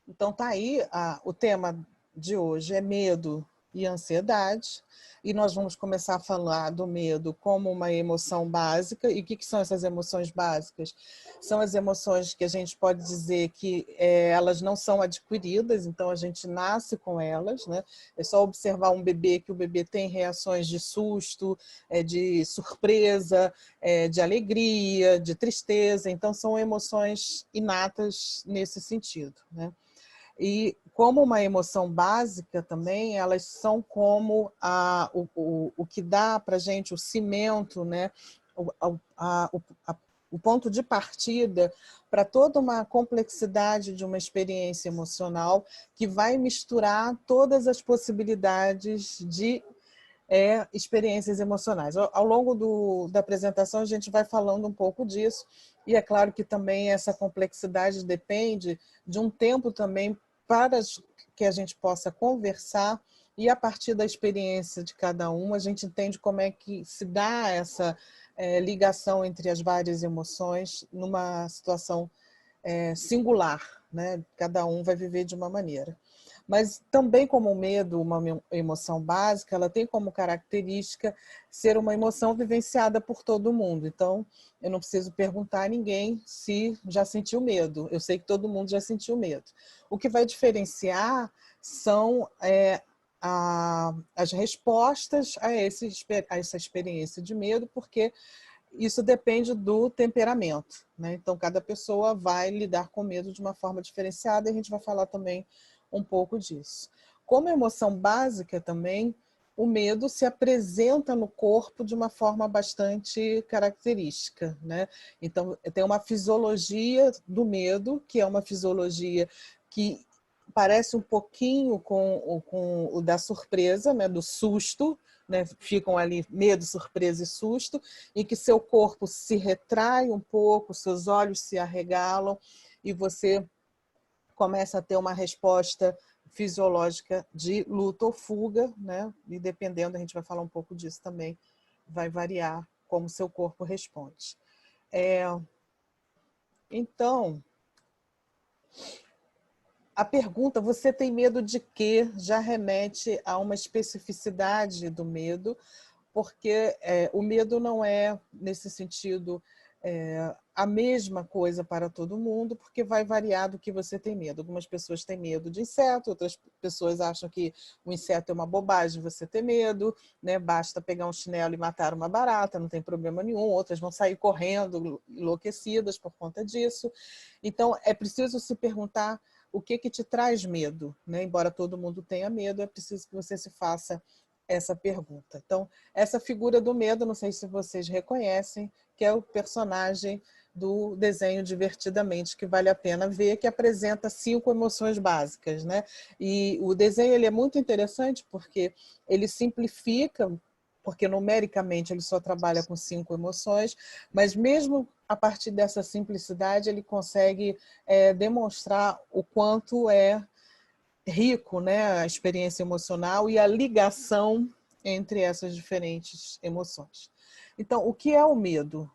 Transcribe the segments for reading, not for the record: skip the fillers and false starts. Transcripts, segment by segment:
Então tá aí, o tema de hoje é medo e ansiedade, e nós vamos começar a falar do medo como uma emoção básica. E o que são essas emoções básicas? São as emoções que a gente pode dizer que elas não são adquiridas, então a gente nasce com elas, né? É só observar um bebê, que o bebê tem reações de susto, de surpresa, de alegria, de tristeza, então são emoções inatas nesse sentido, né? E como uma emoção básica também, elas são como o que dá para a gente o cimento, né? O ponto de partida para toda uma complexidade de uma experiência emocional que vai misturar todas as possibilidades de experiências emocionais. Ao longo da apresentação, a gente vai falando um pouco disso, e é claro que também essa complexidade depende de um tempo também para que a gente possa conversar, e a partir da experiência de cada um, a gente entende como é que se dá essa ligação entre as várias emoções numa situação singular, né? Cada um vai viver de uma maneira. Mas também, como o medo, uma emoção básica, ela tem como característica ser uma emoção vivenciada por todo mundo. Então, eu não preciso perguntar a ninguém se já sentiu medo. Eu sei que todo mundo já sentiu medo. O que vai diferenciar são as respostas a essa experiência de medo, porque isso depende do temperamento, né? Então, cada pessoa vai lidar com medo de uma forma diferenciada, e a gente vai falar também um pouco disso. Como emoção básica também, o medo se apresenta no corpo de uma forma bastante característica, né? Então, tem uma fisiologia do medo, que é uma fisiologia que parece um pouquinho com o da surpresa, né? Do susto, né? Ficam ali medo, surpresa e susto, em que seu corpo se retrai um pouco, seus olhos se arregalam e você começa a ter uma resposta fisiológica de luta ou fuga, né? E dependendo, a gente vai falar um pouco disso também, vai variar como seu corpo responde. Então, a pergunta, você tem medo de quê? Já remete a uma especificidade do medo, porque o medo não é, nesse sentido, a mesma coisa para todo mundo, porque vai variar do que você tem medo. Algumas pessoas têm medo de inseto, outras pessoas acham que o inseto é uma bobagem você ter medo, né? Basta pegar um chinelo e matar uma barata, não tem problema nenhum. Outras vão sair correndo, enlouquecidas por conta disso. Então, é preciso se perguntar o que te traz medo, né? Embora todo mundo tenha medo, é preciso que você se faça essa pergunta. Então, essa figura do medo, não sei se vocês reconhecem, que é o personagem do desenho Divertidamente, que vale a pena ver, que apresenta 5 emoções básicas, né? E o desenho ele é muito interessante porque ele simplifica, porque numericamente ele só trabalha com 5 emoções, mas mesmo a partir dessa simplicidade ele consegue demonstrar o quanto é rico, né, a experiência emocional e a ligação entre essas diferentes emoções. Então, o que é o medo?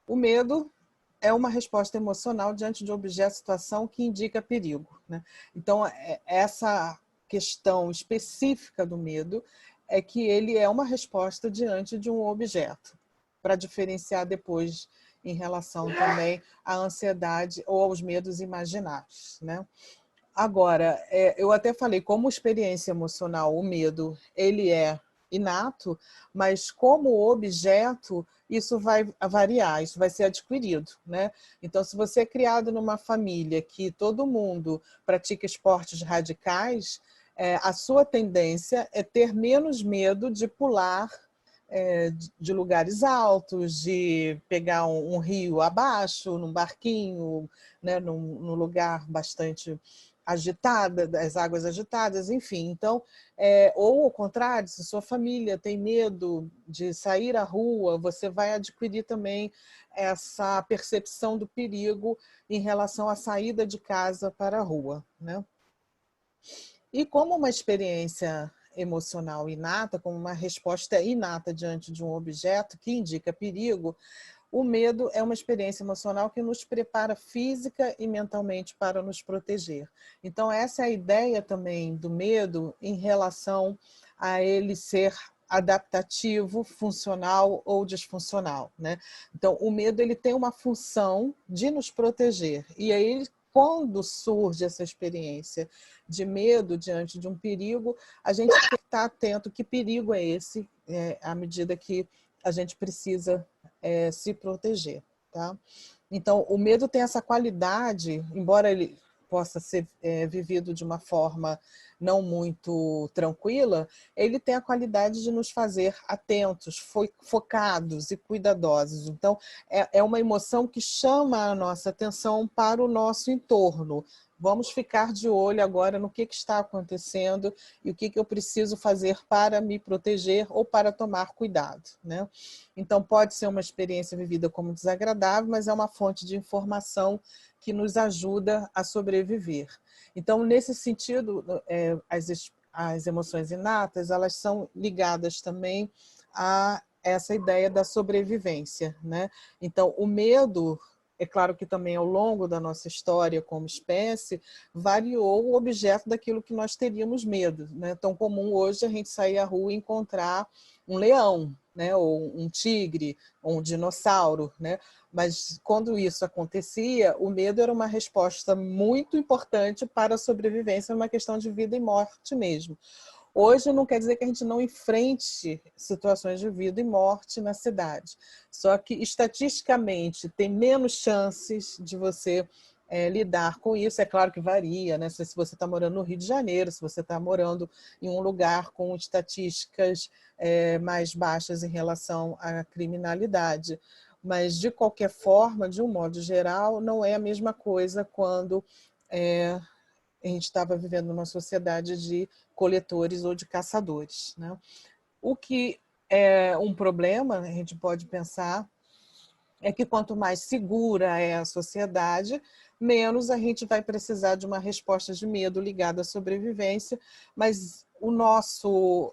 O medo é uma resposta emocional diante de um objeto, situação que indica perigo, né? Então, essa questão específica do medo é que ele é uma resposta diante de um objeto, para diferenciar depois em relação também à ansiedade ou aos medos imaginários, né? Agora, eu até falei, como experiência emocional, o medo ele é inato, mas como objeto, isso vai variar, isso vai ser adquirido, né? Então, se você é criado numa família que todo mundo pratica esportes radicais, a sua tendência é ter menos medo de pular de lugares altos, de pegar um rio abaixo, num barquinho, né, num lugar bastante agitada, das águas agitadas, enfim. Então, ou ao contrário, se sua família tem medo de sair à rua, você vai adquirir também essa percepção do perigo em relação à saída de casa para a rua, né? E como uma experiência emocional inata, como uma resposta inata diante de um objeto que indica perigo, o medo é uma experiência emocional que nos prepara física e mentalmente para nos proteger. Então, essa é a ideia também do medo em relação a ele ser adaptativo, funcional ou disfuncional, né? Então, o medo ele tem uma função de nos proteger. E aí, quando surge essa experiência de medo diante de um perigo, a gente tem que estar atento que perigo é esse, à medida que a gente precisa se proteger, tá? Então, o medo tem essa qualidade, embora ele possa ser vivido de uma forma não muito tranquila, ele tem a qualidade de nos fazer atentos, focados e cuidadosos. Então, é uma emoção que chama a nossa atenção para o nosso entorno. Vamos ficar de olho agora no que está acontecendo e o que eu preciso fazer para me proteger ou para tomar cuidado, né? Então, pode ser uma experiência vivida como desagradável, mas é uma fonte de informação que nos ajuda a sobreviver. Então, nesse sentido, as emoções inatas, elas são ligadas também a essa ideia da sobrevivência, né? Então, o medo, é claro que também ao longo da nossa história como espécie, variou o objeto daquilo que nós teríamos medo, né? É tão comum hoje a gente sair à rua e encontrar um leão, né? Ou um tigre, ou um dinossauro, né? Mas quando isso acontecia, o medo era uma resposta muito importante para a sobrevivência, uma questão de vida e morte mesmo. Hoje não quer dizer que a gente não enfrente situações de vida e morte na cidade. Só que, estatisticamente, tem menos chances de você lidar com isso. É claro que varia, né? Se você está morando no Rio de Janeiro, se você está morando em um lugar com estatísticas mais baixas em relação à criminalidade. Mas, de qualquer forma, de um modo geral, não é a mesma coisa quando a gente estava vivendo numa sociedade de coletores ou de caçadores, né? O que é um problema, a gente pode pensar, é que quanto mais segura é a sociedade, menos a gente vai precisar de uma resposta de medo ligada à sobrevivência, mas o nosso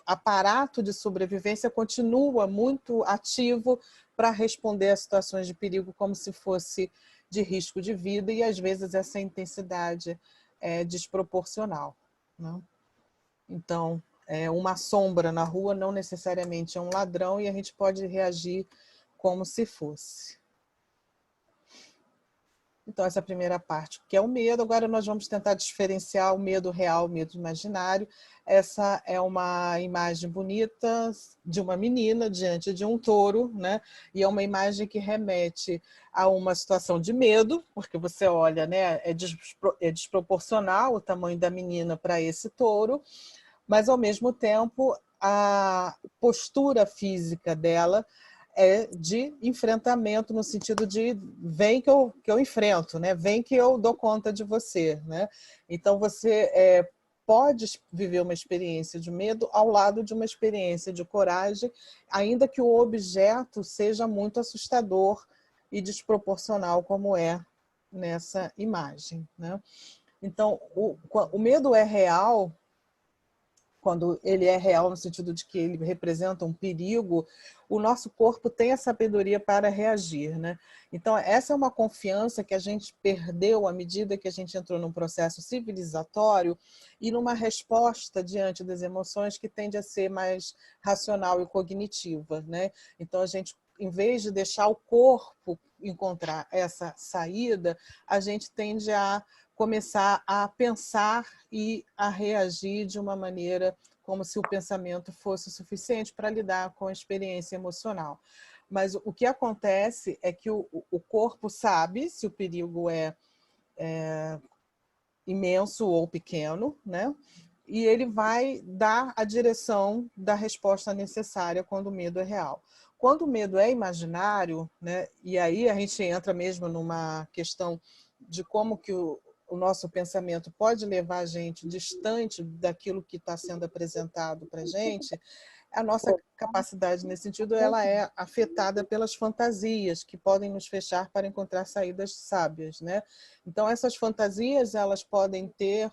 aparato de sobrevivência continua muito ativo para responder a situações de perigo como se fosse de risco de vida, e às vezes essa intensidade é desproporcional, né? Então, uma sombra na rua não necessariamente é um ladrão e a gente pode reagir como se fosse. Então, essa é a primeira parte, que é o medo. Agora nós vamos tentar diferenciar o medo real, o medo imaginário. Essa é uma imagem bonita de uma menina diante de um touro, né? E é uma imagem que remete a uma situação de medo, porque você olha, né? É desproporcional o tamanho da menina para esse touro, mas, ao mesmo tempo, a postura física dela é de enfrentamento, no sentido de vem que eu enfrento, né? Vem que eu dou conta de você, né? Então, você pode viver uma experiência de medo ao lado de uma experiência de coragem, ainda que o objeto seja muito assustador e desproporcional, como é nessa imagem, né? Então, o medo é real quando ele é real no sentido de que ele representa um perigo, o nosso corpo tem a sabedoria para reagir, né? Então, essa é uma confiança que a gente perdeu à medida que a gente entrou num processo civilizatório e numa resposta diante das emoções que tende a ser mais racional e cognitiva, né? Então, a gente, em vez de deixar o corpo encontrar essa saída, a gente tende a começar a pensar e a reagir de uma maneira como se o pensamento fosse suficiente para lidar com a experiência emocional. Mas o que acontece é que o corpo sabe se o perigo é imenso ou pequeno, né? E ele vai dar a direção da resposta necessária quando o medo é real. Quando o medo é imaginário, né? E aí a gente entra mesmo numa questão de como que o nosso pensamento pode levar a gente distante daquilo que está sendo apresentado para a gente, a nossa capacidade nesse sentido ela é afetada pelas fantasias que podem nos fechar para encontrar saídas sábias, né? Então, essas fantasias elas podem ter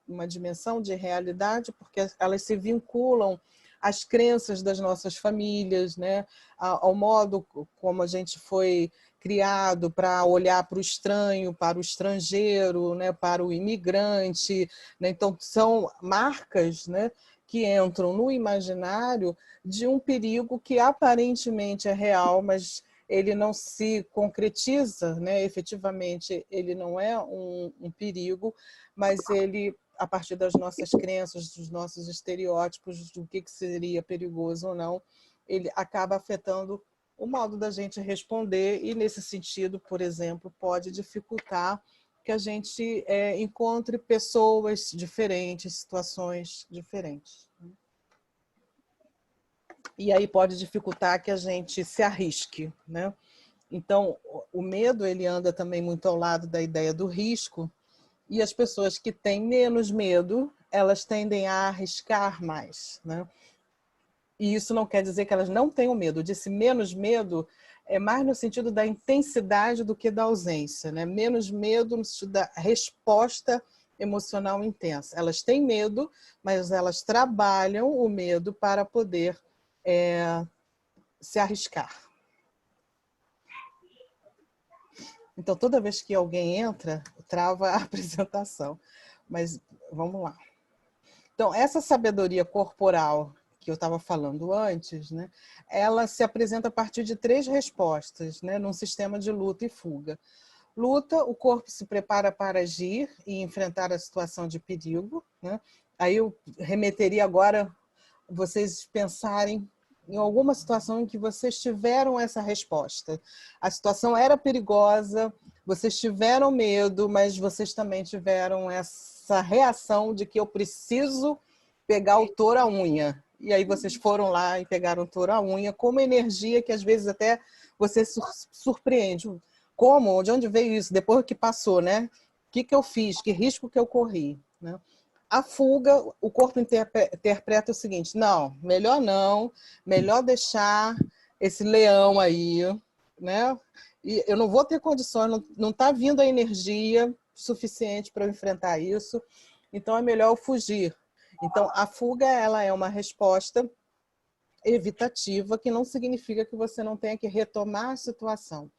uma dimensão de realidade porque elas se vinculam às crenças das nossas famílias, né? Ao modo como a gente foi criado para olhar para o estranho, para o estrangeiro, né? Para o imigrante, né? Então, são marcas, né? Que entram no imaginário de um perigo que aparentemente é real, mas ele não se concretiza, né? Efetivamente, ele não é um perigo, mas ele, a partir das nossas crenças, dos nossos estereótipos, do que seria perigoso ou não, ele acaba afetando o modo da gente responder e, nesse sentido, por exemplo, pode dificultar que a gente encontre pessoas diferentes, situações diferentes. E aí pode dificultar que a gente se arrisque, né? Então, o medo ele anda também muito ao lado da ideia do risco, e as pessoas que têm menos medo, elas tendem a arriscar mais, né? E isso não quer dizer que elas não tenham medo. Eu disse menos medo é mais no sentido da intensidade do que da ausência, né? Menos medo no sentido da resposta emocional intensa. Elas têm medo, mas elas trabalham o medo para poder se arriscar. Então, toda vez que alguém entra, trava a apresentação. Mas vamos lá. Então, essa sabedoria corporal que eu estava falando antes, né, ela se apresenta a partir de 3 respostas, né, num sistema de luta e fuga. Luta, o corpo se prepara para agir e enfrentar a situação de perigo, né? Aí eu remeteria agora vocês pensarem em alguma situação em que vocês tiveram essa resposta. A situação era perigosa, vocês tiveram medo, mas vocês também tiveram essa reação de que eu preciso pegar o touro à unha. E aí vocês foram lá e pegaram o touro à unha com uma energia que às vezes até você surpreende. Como? De onde veio isso? Depois que passou, né? O que eu fiz? Que risco que eu corri? Né? A fuga, o corpo interpreta o seguinte: não, melhor deixar esse leão aí, né? E eu não vou ter condições, não está vindo a energia suficiente para eu enfrentar isso, então é melhor eu fugir. Então, a fuga ela é uma resposta evitativa, que não significa que você não tenha que retomar a situação.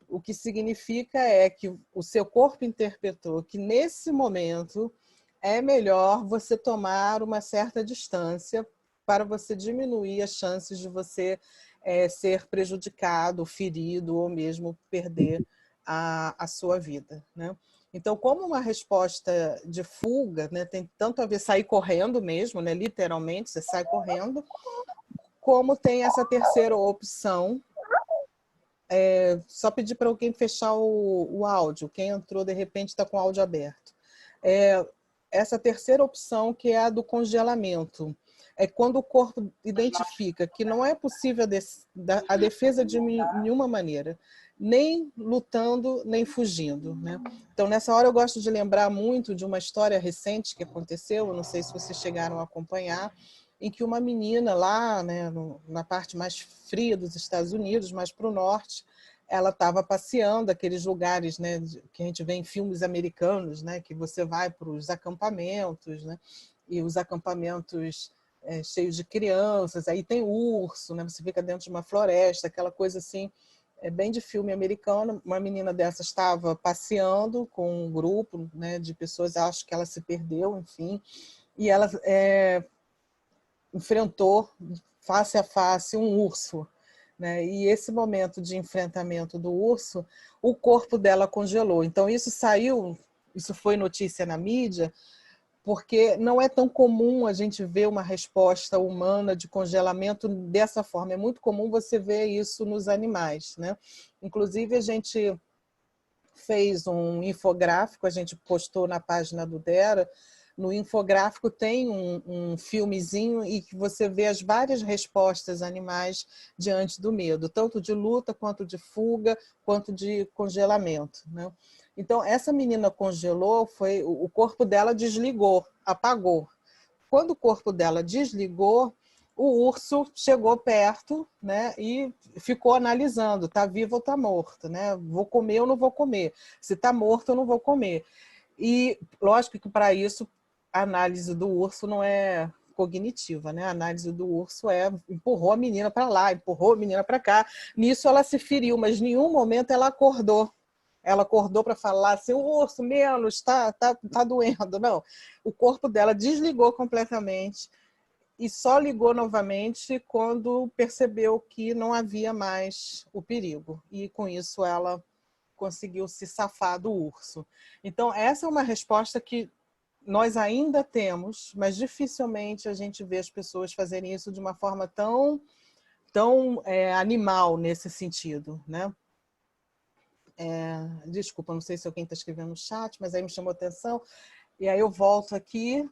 O que significa é que o seu corpo interpretou que, nesse momento, é melhor você tomar uma certa distância para você diminuir as chances de você ser prejudicado, ferido ou mesmo perder a sua vida, né? Então, como uma resposta de fuga, né, tem tanto a ver sair correndo mesmo, né, literalmente, você sai correndo, como tem essa terceira opção. Só pedir para alguém fechar o áudio. Quem entrou, de repente, está com o áudio aberto. Essa terceira opção, que é a do congelamento. É quando o corpo identifica que não é possível a defesa de nenhuma maneira, nem lutando, nem fugindo, né? Então, nessa hora, eu gosto de lembrar muito de uma história recente que aconteceu, eu não sei se vocês chegaram a acompanhar, em que uma menina lá, né, na parte mais fria dos Estados Unidos, mais para o norte, ela estava passeando aqueles lugares, né, que a gente vê em filmes americanos, né, que você vai para os acampamentos, né, e os acampamentos cheios de crianças, aí tem urso, né, você fica dentro de uma floresta, aquela coisa assim, bem de filme americano. Uma menina dessa estava passeando com um grupo, né, de pessoas, acho que ela se perdeu, enfim, e ela enfrentou face a face um urso, né? E esse momento de enfrentamento do urso, o corpo dela congelou. Então isso foi notícia na mídia, porque não é tão comum a gente ver uma resposta humana de congelamento dessa forma. É muito comum você ver isso nos animais, né? Inclusive a gente fez um infográfico, a gente postou na página do Dera. No infográfico tem um filmezinho e que você vê as várias respostas animais diante do medo, tanto de luta, quanto de fuga, quanto de congelamento, né? Então, essa menina congelou, o corpo dela desligou, apagou. Quando o corpo dela desligou, o urso chegou perto, né, e ficou analisando, está vivo ou está morto, né? Vou comer ou não vou comer? Se está morto, eu não vou comer. E, lógico que para isso, a análise do urso não é cognitiva, né? A análise do urso empurrou a menina para lá, empurrou a menina para cá. Nisso ela se feriu, mas em nenhum momento ela acordou. Ela acordou para falar assim, o urso, menos, tá doendo. Não, o corpo dela desligou completamente e só ligou novamente quando percebeu que não havia mais o perigo. E com isso ela conseguiu se safar do urso. Então, essa é uma resposta que nós ainda temos, mas dificilmente a gente vê as pessoas fazerem isso de uma forma tão animal nesse sentido, né? Desculpa, não sei se alguém está escrevendo no chat, mas aí me chamou a atenção. E aí eu volto aqui.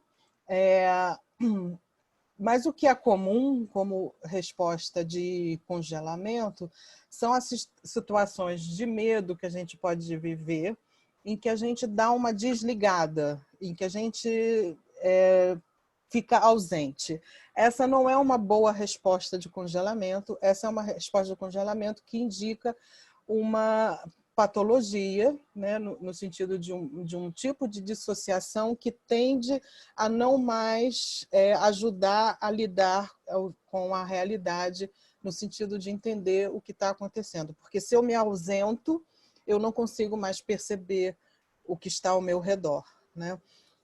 Mas o que é comum como resposta de congelamento são as situações de medo que a gente pode viver, em que a gente dá uma desligada, em que a gente fica ausente. Essa não é uma boa resposta de congelamento, essa é uma resposta de congelamento que indica uma patologia, né, no sentido de um tipo de dissociação que tende a não mais ajudar a lidar com a realidade, no sentido de entender o que está acontecendo. Porque se eu me ausento, eu não consigo mais perceber o que está ao meu redor, né?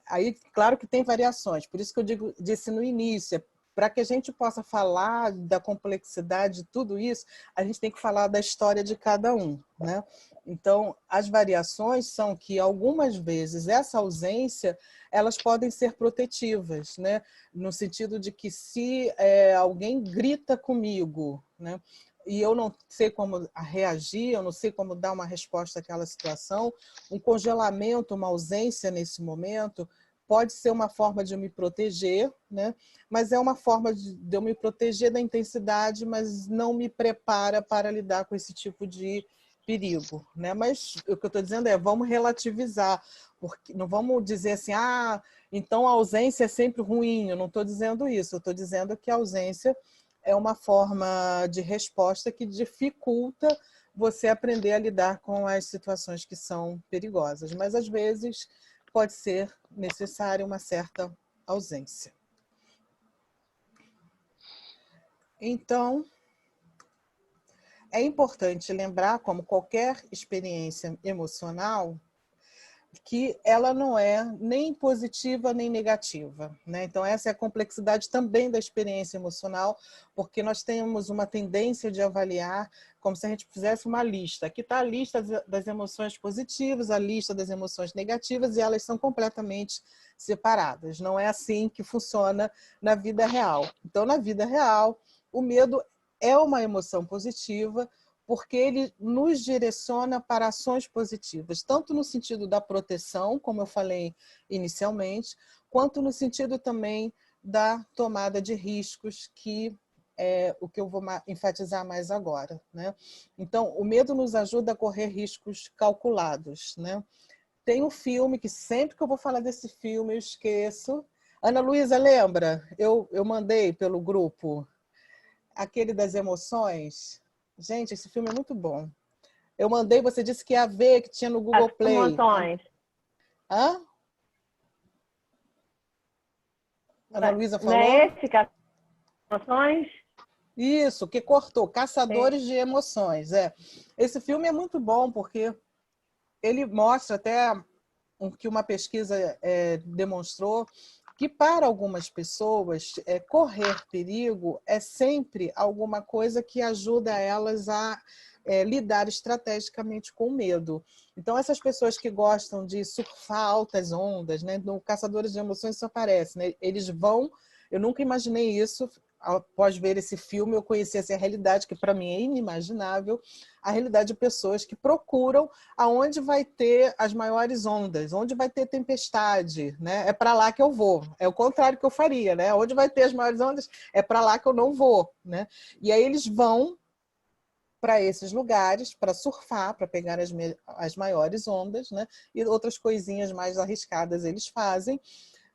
Aí, claro que tem variações, por isso que eu disse no início, para que a gente possa falar da complexidade de tudo isso, a gente tem que falar da história de cada um, né? Então, as variações são que, algumas vezes, essa ausência, elas podem ser protetivas, né? No sentido de que se alguém grita comigo, né? E eu não sei como reagir, eu não sei como dar uma resposta àquela situação, um congelamento, uma ausência nesse momento, pode ser uma forma de eu me proteger, né? Mas é uma forma de eu me proteger da intensidade, mas não me prepara para lidar com esse tipo de perigo, né? Mas o que eu estou dizendo vamos relativizar, porque não vamos dizer assim, então a ausência é sempre ruim, eu não estou dizendo isso, eu estou dizendo que a ausência é uma forma de resposta que dificulta você aprender a lidar com as situações que são perigosas, mas às vezes pode ser necessária uma certa ausência. Então, é importante lembrar, como qualquer experiência emocional, que ela não é nem positiva nem negativa, né? Então, essa é a complexidade também da experiência emocional, porque nós temos uma tendência de avaliar como se a gente fizesse uma lista. Aqui está a lista das emoções positivas, a lista das emoções negativas, e elas são completamente separadas. Não é assim que funciona na vida real. Então, na vida real, o medo é uma emoção positiva, porque ele nos direciona para ações positivas, tanto no sentido da proteção, como eu falei inicialmente, quanto no sentido também da tomada de riscos, que é o que eu vou enfatizar mais agora, né? Então, o medo nos ajuda a correr riscos calculados, né? Tem um filme que sempre que eu vou falar desse filme eu esqueço. Ana Luísa, lembra? Eu mandei pelo grupo aquele das emoções. Gente, esse filme é muito bom. Eu mandei, você disse que ia ver, que tinha no Google As Play. emoções. Hã? Ana Luísa Não é falou? esse que as emoções? Isso, que cortou. Sim. Caçadores de Emoções. Esse filme é muito bom, porque ele mostra até o que uma pesquisa demonstrou, que para algumas pessoas correr perigo é sempre alguma coisa que ajuda elas a lidar estrategicamente com o medo. Então, essas pessoas que gostam de surfar altas ondas, né? No Caçadores de Emoções isso aparece, né? Eles vão... Eu nunca imaginei isso. Após ver esse filme, eu conheci essa realidade, que para mim é inimaginável, a realidade de pessoas que procuram aonde vai ter as maiores ondas, onde vai ter tempestade, né? É para lá que eu vou. É o contrário que eu faria, né? Onde vai ter as maiores ondas, é para lá que eu não vou, né? E aí eles vão para esses lugares para surfar, para pegar as maiores ondas, né? E outras coisinhas mais arriscadas eles fazem.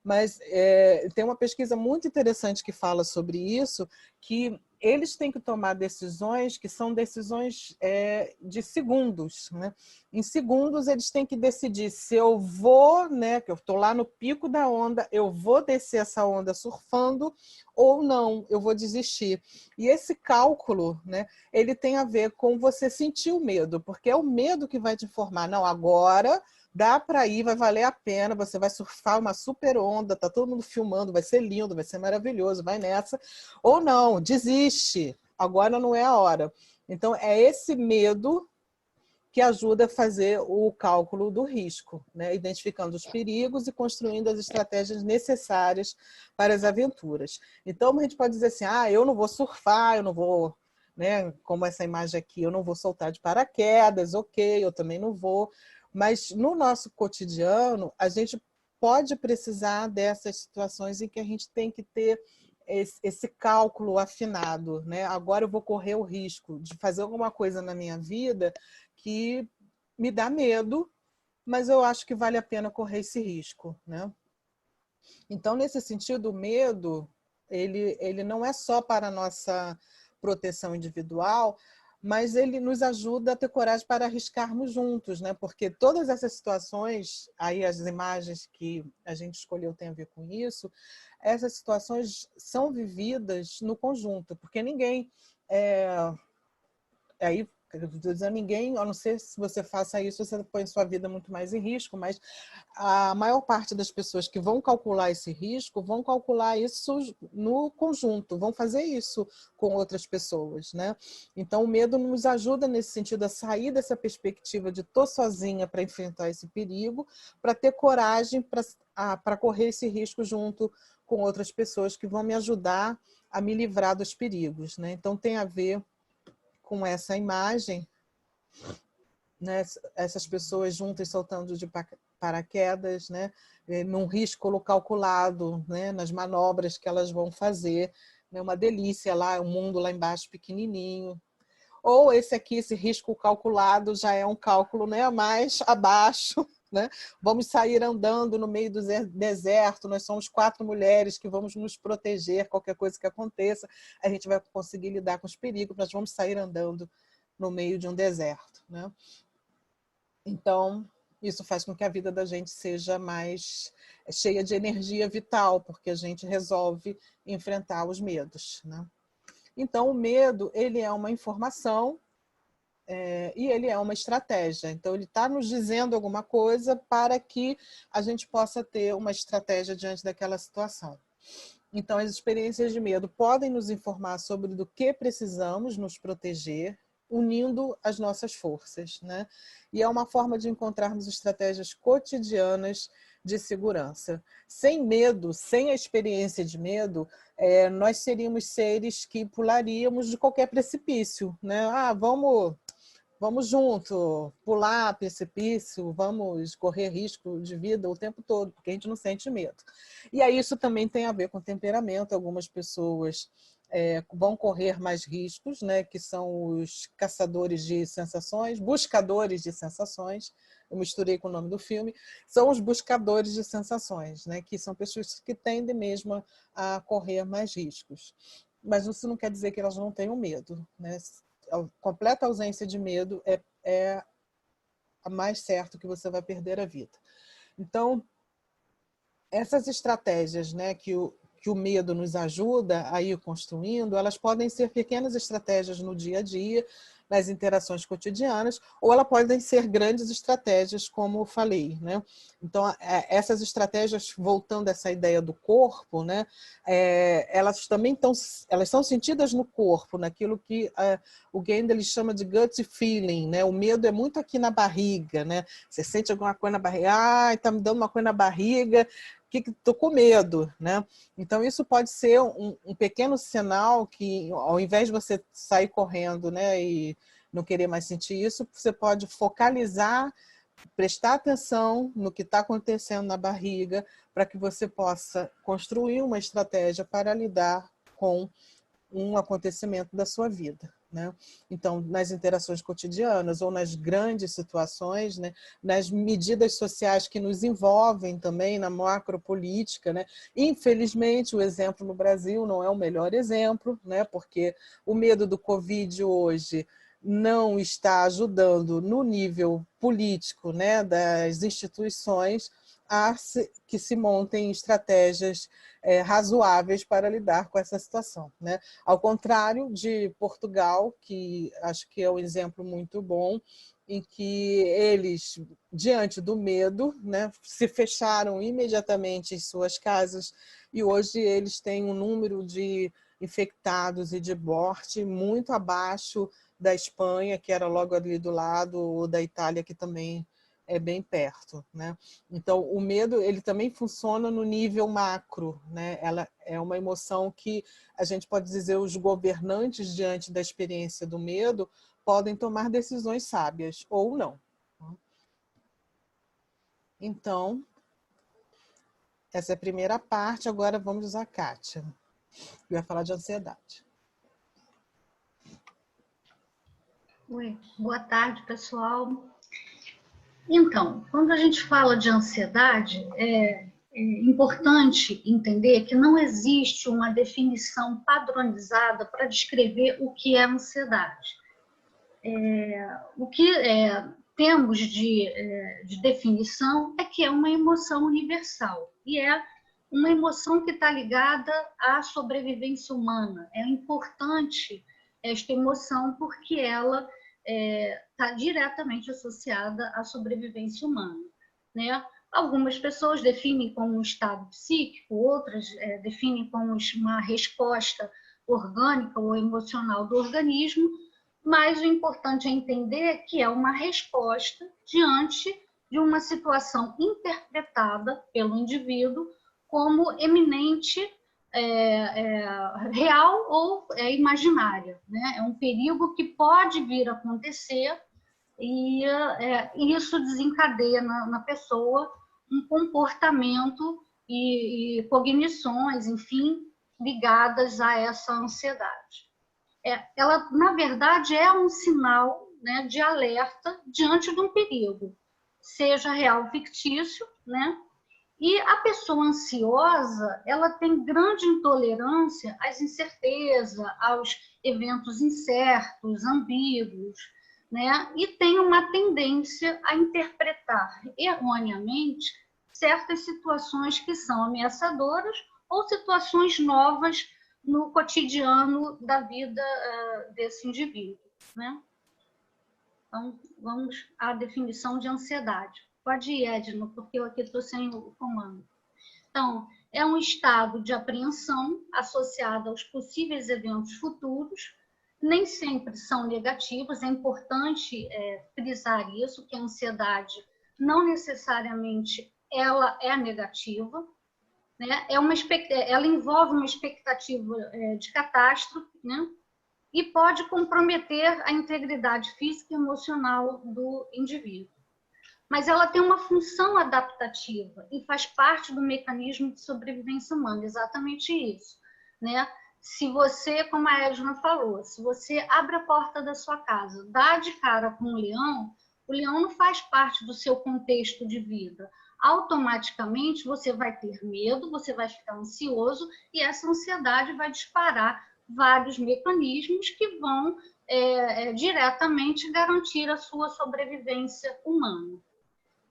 Mas tem uma pesquisa muito interessante que fala sobre isso, que eles têm que tomar decisões que são decisões de segundos, né? Em segundos, eles têm que decidir se eu vou, né, que eu estou lá no pico da onda, eu vou descer essa onda surfando ou não, eu vou desistir. E esse cálculo, né, ele tem a ver com você sentir o medo, porque é o medo que vai te informar. Não, agora dá para ir, vai valer a pena, você vai surfar uma super onda, tá todo mundo filmando, vai ser lindo, vai ser maravilhoso, vai nessa. Ou não, desiste, agora não é a hora. Então, é esse medo que ajuda a fazer o cálculo do risco, né? Identificando os perigos e construindo as estratégias necessárias para as aventuras. Então, a gente pode dizer assim, eu não vou surfar, eu não vou, né, como essa imagem aqui, eu não vou soltar de paraquedas, ok, eu também não vou. Mas no nosso cotidiano, a gente pode precisar dessas situações em que a gente tem que ter esse cálculo afinado, né? Agora eu vou correr o risco de fazer alguma coisa na minha vida que me dá medo, mas eu acho que vale a pena correr esse risco, né? Então, nesse sentido, o medo, ele não é só para a nossa proteção individual, mas ele nos ajuda a ter coragem para arriscarmos juntos, né? Porque todas essas situações, aí as imagens que a gente escolheu têm a ver com isso, essas situações são vividas no conjunto, porque ninguém... aí, estou dizendo ninguém, a não ser se você faça isso, você põe sua vida muito mais em risco, mas a maior parte das pessoas que vão calcular esse risco, vão calcular isso no conjunto, vão fazer isso com outras pessoas, né? Então, o medo nos ajuda nesse sentido a sair dessa perspectiva de tô sozinha para enfrentar esse perigo, para ter coragem para correr esse risco junto com outras pessoas que vão me ajudar a me livrar dos perigos, né? Então, tem a ver com essa imagem, né? Essas pessoas juntas saltando de paraquedas, né? Num risco calculado, né? Nas manobras que elas vão fazer, né? Uma delícia lá, o mundo lá embaixo pequenininho. Ou esse aqui, esse risco calculado, já é um cálculo, né, mais abaixo, né? Vamos sair andando no meio do deserto, nós somos 4 mulheres que vamos nos proteger, qualquer coisa que aconteça, a gente vai conseguir lidar com os perigos, nós vamos sair andando no meio de um deserto, né? Então, isso faz com que a vida da gente seja mais cheia de energia vital, porque a gente resolve enfrentar os medos, né? Então, o medo, ele é uma informação e ele é uma estratégia. Então, ele está nos dizendo alguma coisa para que a gente possa ter uma estratégia diante daquela situação. Então, as experiências de medo podem nos informar sobre do que precisamos nos proteger, unindo as nossas forças, né? E é uma forma de encontrarmos estratégias cotidianas de segurança. Sem medo, sem a experiência de medo, nós seríamos seres que pularíamos de qualquer precipício, né? Vamos junto, pular precipício, vamos correr risco de vida o tempo todo, porque a gente não sente medo. E aí isso também tem a ver com temperamento. Algumas pessoas vão correr mais riscos, né, que são os caçadores de sensações, buscadores de sensações, eu misturei com o nome do filme, são os buscadores de sensações, né, que são pessoas que tendem mesmo a correr mais riscos. Mas isso não quer dizer que elas não tenham medo, né? A completa ausência de medo é a mais certo que você vai perder a vida. Então, essas estratégias, né, que o medo nos ajuda a ir construindo, elas podem ser pequenas estratégias no dia a dia, nas interações cotidianas, ou elas podem ser grandes estratégias, como eu falei, né? Então, essas estratégias, voltando a essa ideia do corpo, né, elas também elas são sentidas no corpo, naquilo que o Gandalf chama de gut feeling, né? O medo é muito aqui na barriga, né? Você sente alguma coisa na barriga, está me dando uma coisa na barriga, que estou com medo, né? Então, isso pode ser um pequeno sinal que, ao invés de você sair correndo, né, e não querer mais sentir isso, você pode focalizar, prestar atenção no que está acontecendo na barriga, para que você possa construir uma estratégia para lidar com um acontecimento da sua vida, né? Então, nas interações cotidianas ou nas grandes situações, né? Nas medidas sociais que nos envolvem também, na macropolítica, né? Infelizmente, o exemplo no Brasil não é o melhor exemplo, né? Porque o medo do Covid hoje não está ajudando no nível político, né? Das instituições que se montem estratégias razoáveis para lidar com essa situação, né? Ao contrário de Portugal, que acho que é um exemplo muito bom, em que eles, diante do medo, né, se fecharam imediatamente em suas casas e hoje eles têm um número de infectados e de morte muito abaixo da Espanha, que era logo ali do lado, ou da Itália, que também é bem perto, né? Então, o medo ele também funciona no nível macro, né? Ela é uma emoção que a gente pode dizer os governantes diante da experiência do medo podem tomar decisões sábias ou não. Então, essa é a primeira parte. Agora vamos à Kátia, que vai falar de ansiedade. Oi, boa tarde, pessoal. Então, quando a gente fala de ansiedade, é importante entender que não existe uma definição padronizada para descrever o que é ansiedade. O que temos de definição é que é uma emoção universal e é uma emoção que está ligada à sobrevivência humana. É importante esta emoção porque ela está diretamente associada à sobrevivência humana, né? Algumas pessoas definem como um estado psíquico, outras definem como uma resposta orgânica ou emocional do organismo, mas o importante é entender que é uma resposta diante de uma situação interpretada pelo indivíduo como eminente, real ou imaginária, né? É um perigo que pode vir a acontecer e isso desencadeia na pessoa um comportamento e cognições, enfim, ligadas a essa ansiedade. Ela, na verdade, é um sinal, né, de alerta diante de um perigo, seja real ou fictício, né? E a pessoa ansiosa, ela tem grande intolerância às incertezas, aos eventos incertos, ambíguos, né? E tem uma tendência a interpretar erroneamente certas situações que são ameaçadoras ou situações novas no cotidiano da vida desse indivíduo, né? Então, vamos à definição de ansiedade. Pode ir, Edna, porque eu aqui estou sem o comando. Então, é um estado de apreensão associado aos possíveis eventos futuros, nem sempre são negativos, é importante frisar isso, que a ansiedade não necessariamente ela é negativa, né? Ela envolve uma expectativa de catástrofe, né? E pode comprometer a integridade física e emocional do indivíduo. Mas ela tem uma função adaptativa e faz parte do mecanismo de sobrevivência humana, exatamente isso, né? Se você, como a Edna falou, se você abre a porta da sua casa, dá de cara com um leão, o leão não faz parte do seu contexto de vida. Automaticamente você vai ter medo, você vai ficar ansioso e essa ansiedade vai disparar vários mecanismos que vão diretamente garantir a sua sobrevivência humana.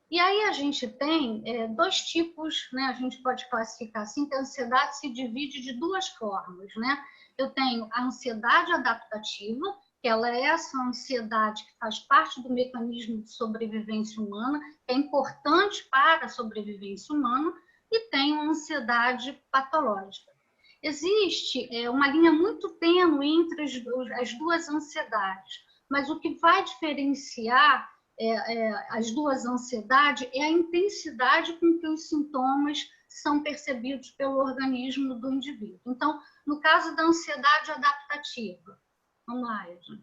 E aí a gente tem dois tipos, né? A gente pode classificar assim, que a ansiedade se divide de duas formas, né? Eu tenho a ansiedade adaptativa, que ela é essa ansiedade que faz parte do mecanismo de sobrevivência humana, que é importante para a sobrevivência humana, e tenho a ansiedade patológica. Existe uma linha muito tênue entre as duas ansiedades, mas o que vai diferenciar as duas ansiedades é a intensidade com que os sintomas são percebidos pelo organismo do indivíduo. Então, no caso da ansiedade adaptativa, vamos lá, Edna.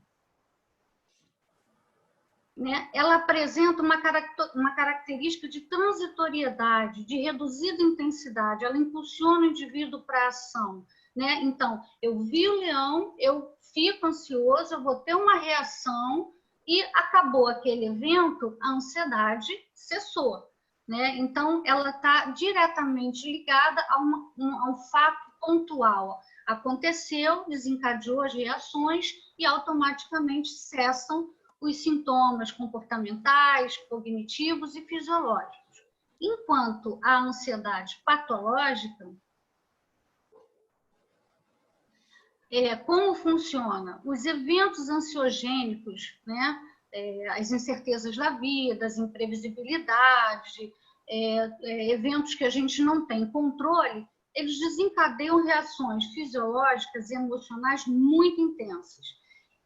Né? Ela apresenta uma característica de transitoriedade, de reduzida intensidade, ela impulsiona o indivíduo para a ação, né? Então, eu vi o leão, eu fico ansioso, eu vou ter uma reação e acabou aquele evento, a ansiedade cessou, né? Então, ela está diretamente ligada a um fato pontual. Aconteceu, desencadeou as reações e automaticamente cessam os sintomas comportamentais, cognitivos e fisiológicos. Enquanto a ansiedade patológica, como funciona? Os eventos ansiogênicos, né? As incertezas da vida, as imprevisibilidades, eventos que a gente não tem controle, eles desencadeiam reações fisiológicas e emocionais muito intensas.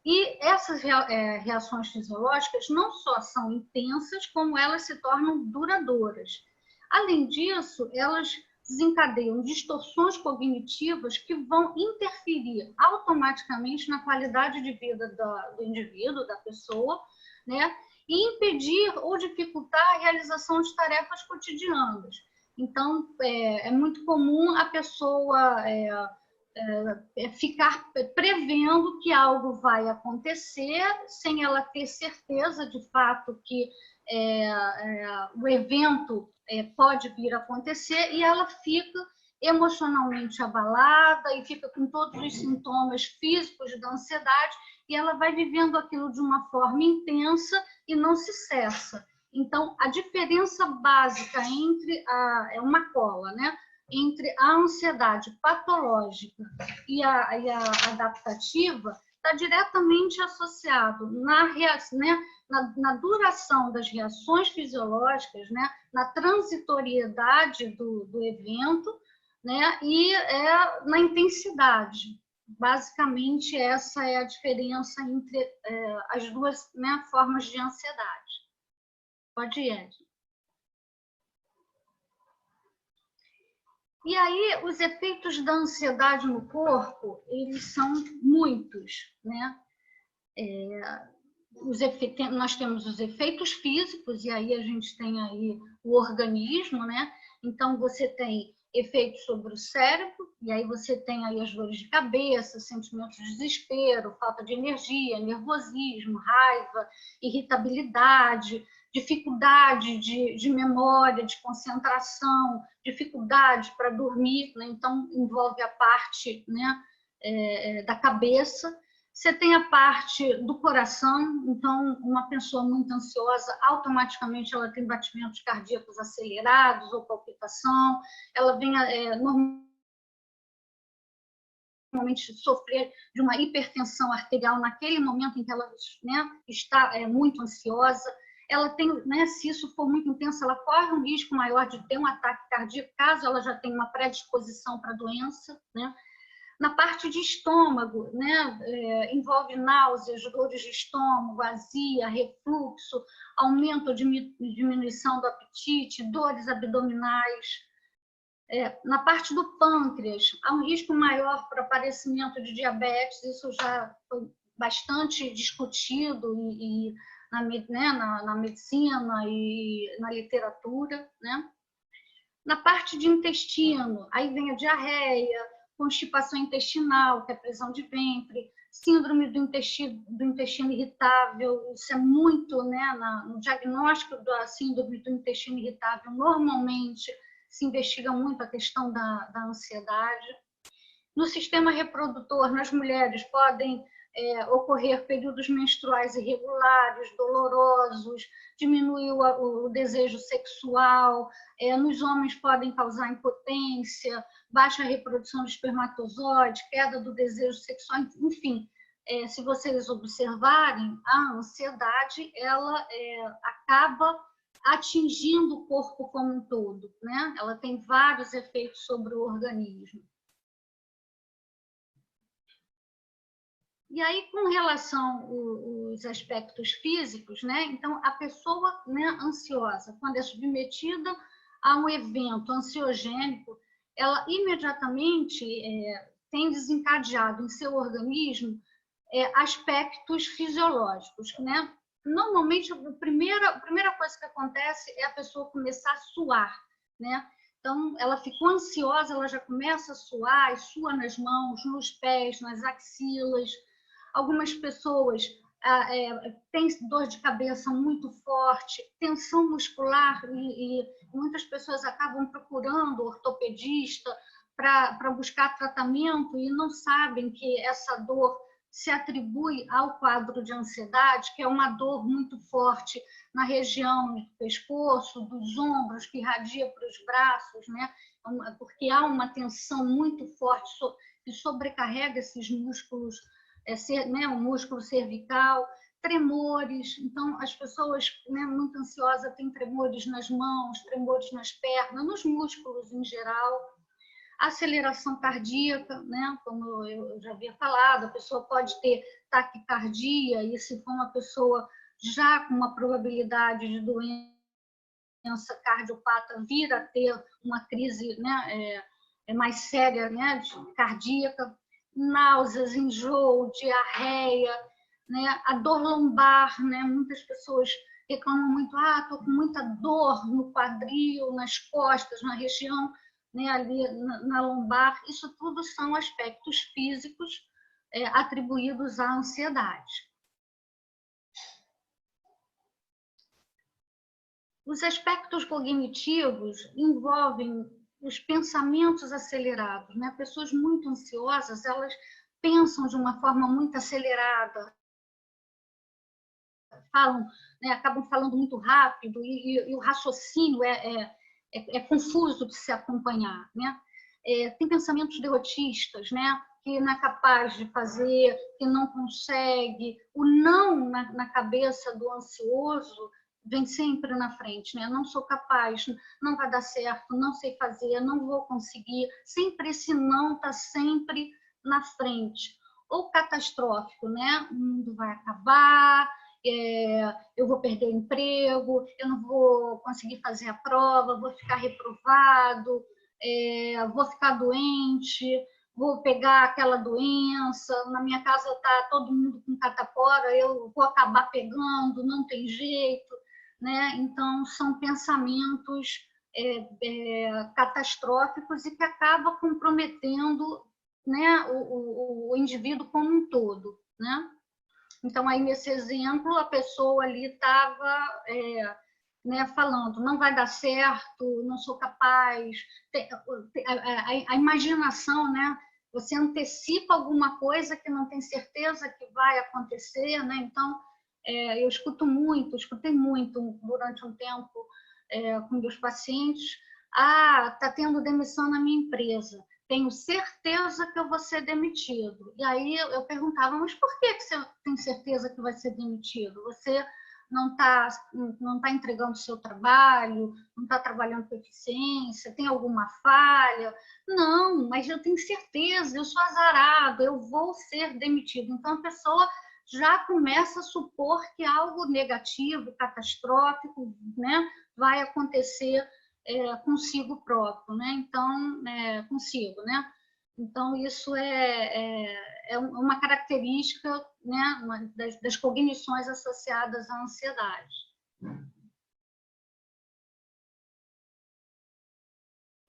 E essas reações fisiológicas não só são intensas, como elas se tornam duradouras. Além disso, elas desencadeiam distorções cognitivas que vão interferir automaticamente na qualidade de vida do indivíduo, da pessoa, né? E impedir ou dificultar a realização de tarefas cotidianas. Então, é muito comum a pessoa ficar prevendo que algo vai acontecer sem ela ter certeza de fato que o evento pode vir a acontecer, e ela fica emocionalmente abalada e fica com todos os sintomas físicos da ansiedade, e ela vai vivendo aquilo de uma forma intensa e não se cessa. Então, a diferença básica entre é uma cola, né? Entre a ansiedade patológica e a adaptativa está diretamente associado na duração das reações fisiológicas, né, na transitoriedade do evento, né, e na intensidade. Basicamente, essa é a diferença entre as duas, né, formas de ansiedade. Pode ir, Ed. E aí, os efeitos da ansiedade no corpo, eles são muitos, né? Nós temos os efeitos físicos, e aí a gente tem aí o organismo, né? Então, você tem efeitos sobre o cérebro, e aí você tem aí as dores de cabeça, sentimentos de desespero, falta de energia, nervosismo, raiva, irritabilidade, dificuldade de memória, de concentração, dificuldade para dormir, né? Então, envolve a parte, né, da cabeça. Você tem a parte do coração, então uma pessoa muito ansiosa, automaticamente ela tem batimentos cardíacos acelerados ou palpitação, ela vem normalmente sofrer de uma hipertensão arterial naquele momento em que ela, né, está muito ansiosa. Ela tem, né, se isso for muito intenso, ela corre um risco maior de ter um ataque cardíaco, caso ela já tenha uma predisposição para a doença, né? Na parte de estômago, né, envolve náuseas, dores de estômago, azia, refluxo, aumento ou diminuição do apetite, dores abdominais. Na parte do pâncreas, há um risco maior para aparecimento de diabetes, isso já foi bastante discutido na medicina e na literatura, né? Na parte de intestino, aí vem a diarreia, constipação intestinal, que é prisão de ventre, síndrome do intestino irritável, isso é muito, né, no diagnóstico da síndrome do intestino irritável, normalmente se investiga muito a questão da ansiedade. No sistema reprodutor, nas mulheres, podem ocorrer períodos menstruais irregulares, dolorosos, diminuir o desejo sexual, nos homens podem causar impotência, baixa reprodução de espermatozoide, queda do desejo sexual, enfim. Se vocês observarem, a ansiedade ela acaba atingindo o corpo como um todo, né? Ela tem vários efeitos sobre o organismo. E aí, com relação aos aspectos físicos, né? Então, a pessoa, né, ansiosa, quando é submetida a um evento ansiogênico, ela imediatamente tem desencadeado em seu organismo aspectos fisiológicos, né? Normalmente, a primeira coisa que acontece é a pessoa começar a suar, né? Então, ela ficou ansiosa, ela já começa a suar, e sua nas mãos, nos pés, nas axilas. Algumas pessoas têm dor de cabeça muito forte, tensão muscular, e muitas pessoas acabam procurando ortopedista para buscar tratamento e não sabem que essa dor se atribui ao quadro de ansiedade, que é uma dor muito forte na região do pescoço, dos ombros, que irradia para os braços, né? Porque há uma tensão muito forte que sobrecarrega esses músculos, né? O músculo cervical, tremores. Então, as pessoas, né, muito ansiosas têm tremores nas mãos, tremores nas pernas, nos músculos em geral. Aceleração cardíaca, né? Como eu já havia falado, a pessoa pode ter taquicardia, e se for uma pessoa já com uma probabilidade de doença cardiopata, vir a ter uma crise, né, mais séria, né, cardíaca, náuseas, enjoo, diarreia, né, a dor lombar, né? Muitas pessoas reclamam muito, estou com muita dor no quadril, nas costas, na região, né, ali na lombar. Isso tudo são aspectos físicos atribuídos à ansiedade. Os aspectos cognitivos envolvem os pensamentos acelerados, né? Pessoas muito ansiosas, elas pensam de uma forma muito acelerada, falam, né, acabam falando muito rápido, e o raciocínio é confuso de se acompanhar, né? Tem pensamentos derrotistas, né? Que não é capaz de fazer, que não consegue. O não na cabeça do ansioso vem sempre na frente, né? Não sou capaz, não vai dar certo, não sei fazer, não vou conseguir. Sempre esse não está sempre na frente. Ou catastrófico, né? O mundo vai acabar, eu vou perder o emprego, eu não vou conseguir fazer a prova, vou ficar reprovado, vou ficar doente, vou pegar aquela doença, na minha casa está todo mundo com catapora, eu vou acabar pegando, não tem jeito, né? Então, são pensamentos catastróficos e que acabam comprometendo, né, o indivíduo como um todo, né? Então, aí nesse exemplo, a pessoa ali estava né, falando, não vai dar certo, não sou capaz. A imaginação, né? Você antecipa alguma coisa que não tem certeza que vai acontecer, né? Então, eu escutei muito durante um tempo com meus pacientes, está tendo demissão na minha empresa, tenho certeza que eu vou ser demitido. E aí eu perguntava, mas por que você tem certeza que vai ser demitido? Você não tá entregando o seu trabalho, não está trabalhando com eficiência, tem alguma falha? Não, mas eu tenho certeza, eu sou azarado, eu vou ser demitido. Então, a pessoa já começa a supor que algo negativo, catastrófico, né, vai acontecer consigo próprio, né? Então, consigo, né? Então, isso é uma característica, né, das cognições associadas à ansiedade.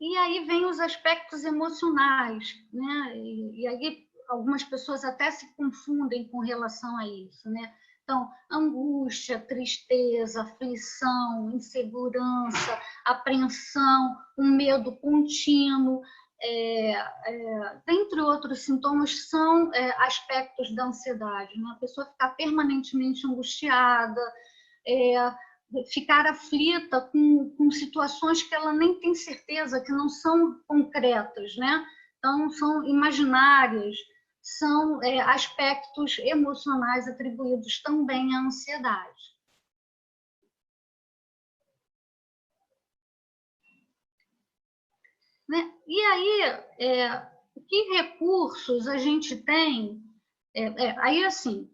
E aí vem os aspectos emocionais, né? E aí algumas pessoas até se confundem com relação a isso, né? Então, angústia, tristeza, aflição, insegurança, apreensão, um medo contínuo, dentre outros sintomas, são aspectos da ansiedade, né? A pessoa ficar permanentemente angustiada, ficar aflita com situações que ela nem tem certeza, que não são concretas, né? Então, são imaginárias, são aspectos emocionais atribuídos também à ansiedade. Né? E aí, que recursos a gente tem? Aí, assim,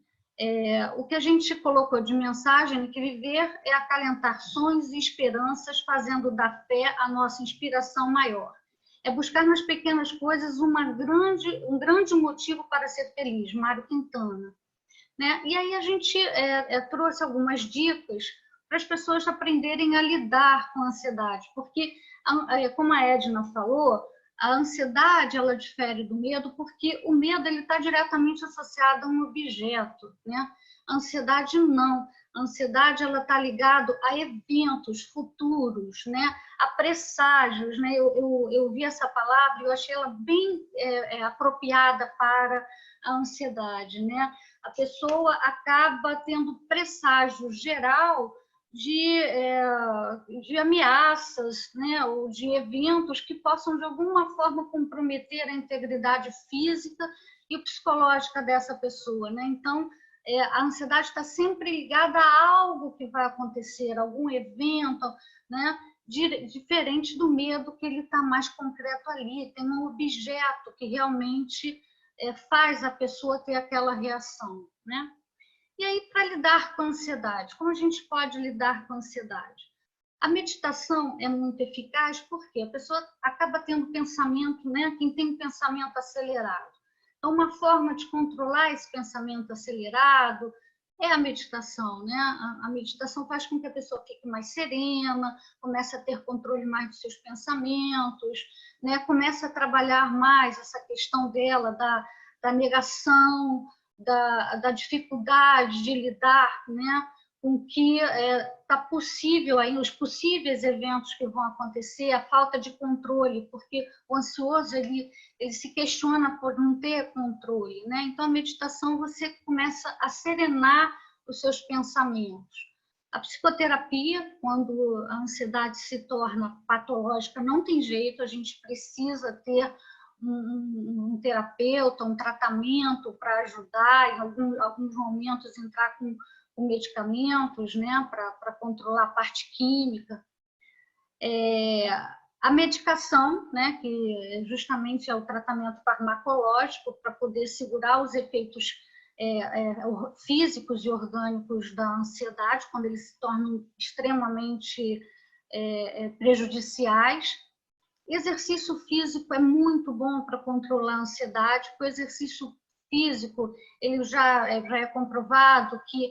o que a gente colocou de mensagem é que viver é acalentar sonhos e esperanças, fazendo da fé a nossa inspiração maior. É buscar nas pequenas coisas um grande motivo para ser feliz, Mário Quintana. Né? E aí a gente trouxe algumas dicas para as pessoas aprenderem a lidar com a ansiedade, porque, como a Edna falou, a ansiedade ela difere do medo porque o medo ele está diretamente associado a um objeto, né? A ansiedade não. A ansiedade ela está ligada a eventos futuros, né? A presságios, né? Eu vi essa palavra e eu achei ela bem apropriada para a ansiedade, né? A pessoa acaba tendo presságio geral de ameaças, né, ou de eventos que possam, de alguma forma, comprometer a integridade física e psicológica dessa pessoa, né? Então, a ansiedade está sempre ligada a algo que vai acontecer, algum evento, né? Diferente do medo, que ele está mais concreto ali, tem um objeto que realmente faz a pessoa ter aquela reação, né? E aí, para lidar com a ansiedade, como a gente pode lidar com a ansiedade? A meditação é muito eficaz porque a pessoa acaba tendo pensamento, né? Quem tem pensamento acelerado. Então, uma forma de controlar esse pensamento acelerado é a meditação, né? A meditação faz com que a pessoa fique mais serena, comece a ter controle mais dos seus pensamentos, né? Comece a trabalhar mais essa questão dela, da negação, da dificuldade de lidar, né, com o que está possível, aí, os possíveis eventos que vão acontecer, a falta de controle, porque o ansioso ele se questiona por não ter controle, né? Então, a meditação, você começa a serenar os seus pensamentos. A psicoterapia, quando a ansiedade se torna patológica, não tem jeito, a gente precisa ter um terapeuta, um tratamento para ajudar, em alguns momentos entrar com medicamentos, né, para controlar a parte química. A medicação, né, que justamente é o tratamento farmacológico para poder segurar os efeitos físicos e orgânicos da ansiedade, quando eles se tornam extremamente prejudiciais. Exercício físico é muito bom para controlar a ansiedade, porque o exercício físico ele já é comprovado que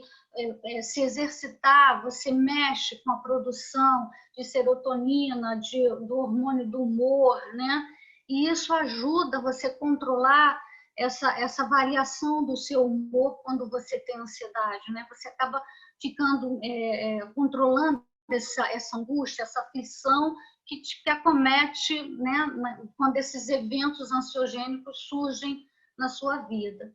se exercitar, você mexe com a produção de serotonina, do hormônio do humor, né? E isso ajuda você a controlar essa variação do seu humor quando você tem ansiedade, né? Você acaba ficando controlando essa angústia, essa aflição que te acomete, né, quando esses eventos ansiogênicos surgem na sua vida.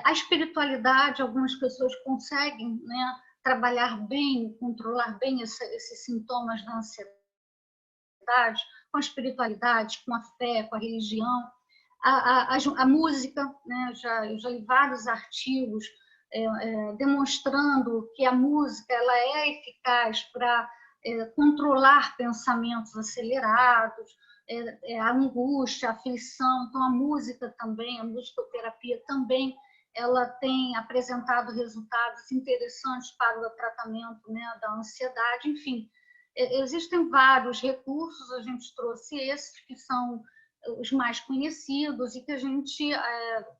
A espiritualidade, algumas pessoas conseguem, né, trabalhar bem, controlar bem esses sintomas da ansiedade, com a espiritualidade, com a fé, com a religião. A música, né, eu já li vários artigos demonstrando que a música ela é eficaz para controlar pensamentos acelerados, a angústia, a aflição. Então, a música também, a musicoterapia também, ela tem apresentado resultados interessantes para o tratamento, né, da ansiedade. Enfim, existem vários recursos, a gente trouxe esses que são os mais conhecidos e que a gente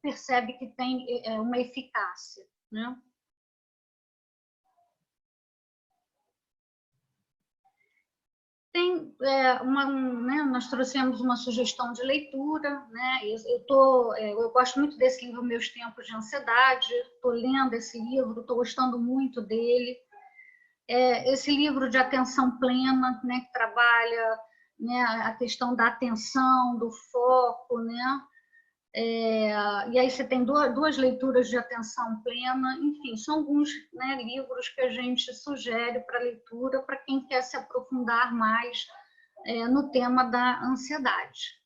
percebe que tem uma eficácia, né? Tem né, nós trouxemos uma sugestão de leitura, né? Eu gosto muito desse livro Meus Tempos de Ansiedade, estou lendo esse livro, estou gostando muito dele. Esse livro de atenção plena, né, que trabalha, né, a questão da atenção, do foco, né? E aí você tem duas leituras de atenção plena, enfim, são alguns, né, livros que a gente sugere para leitura para quem quer se aprofundar mais no tema da ansiedade.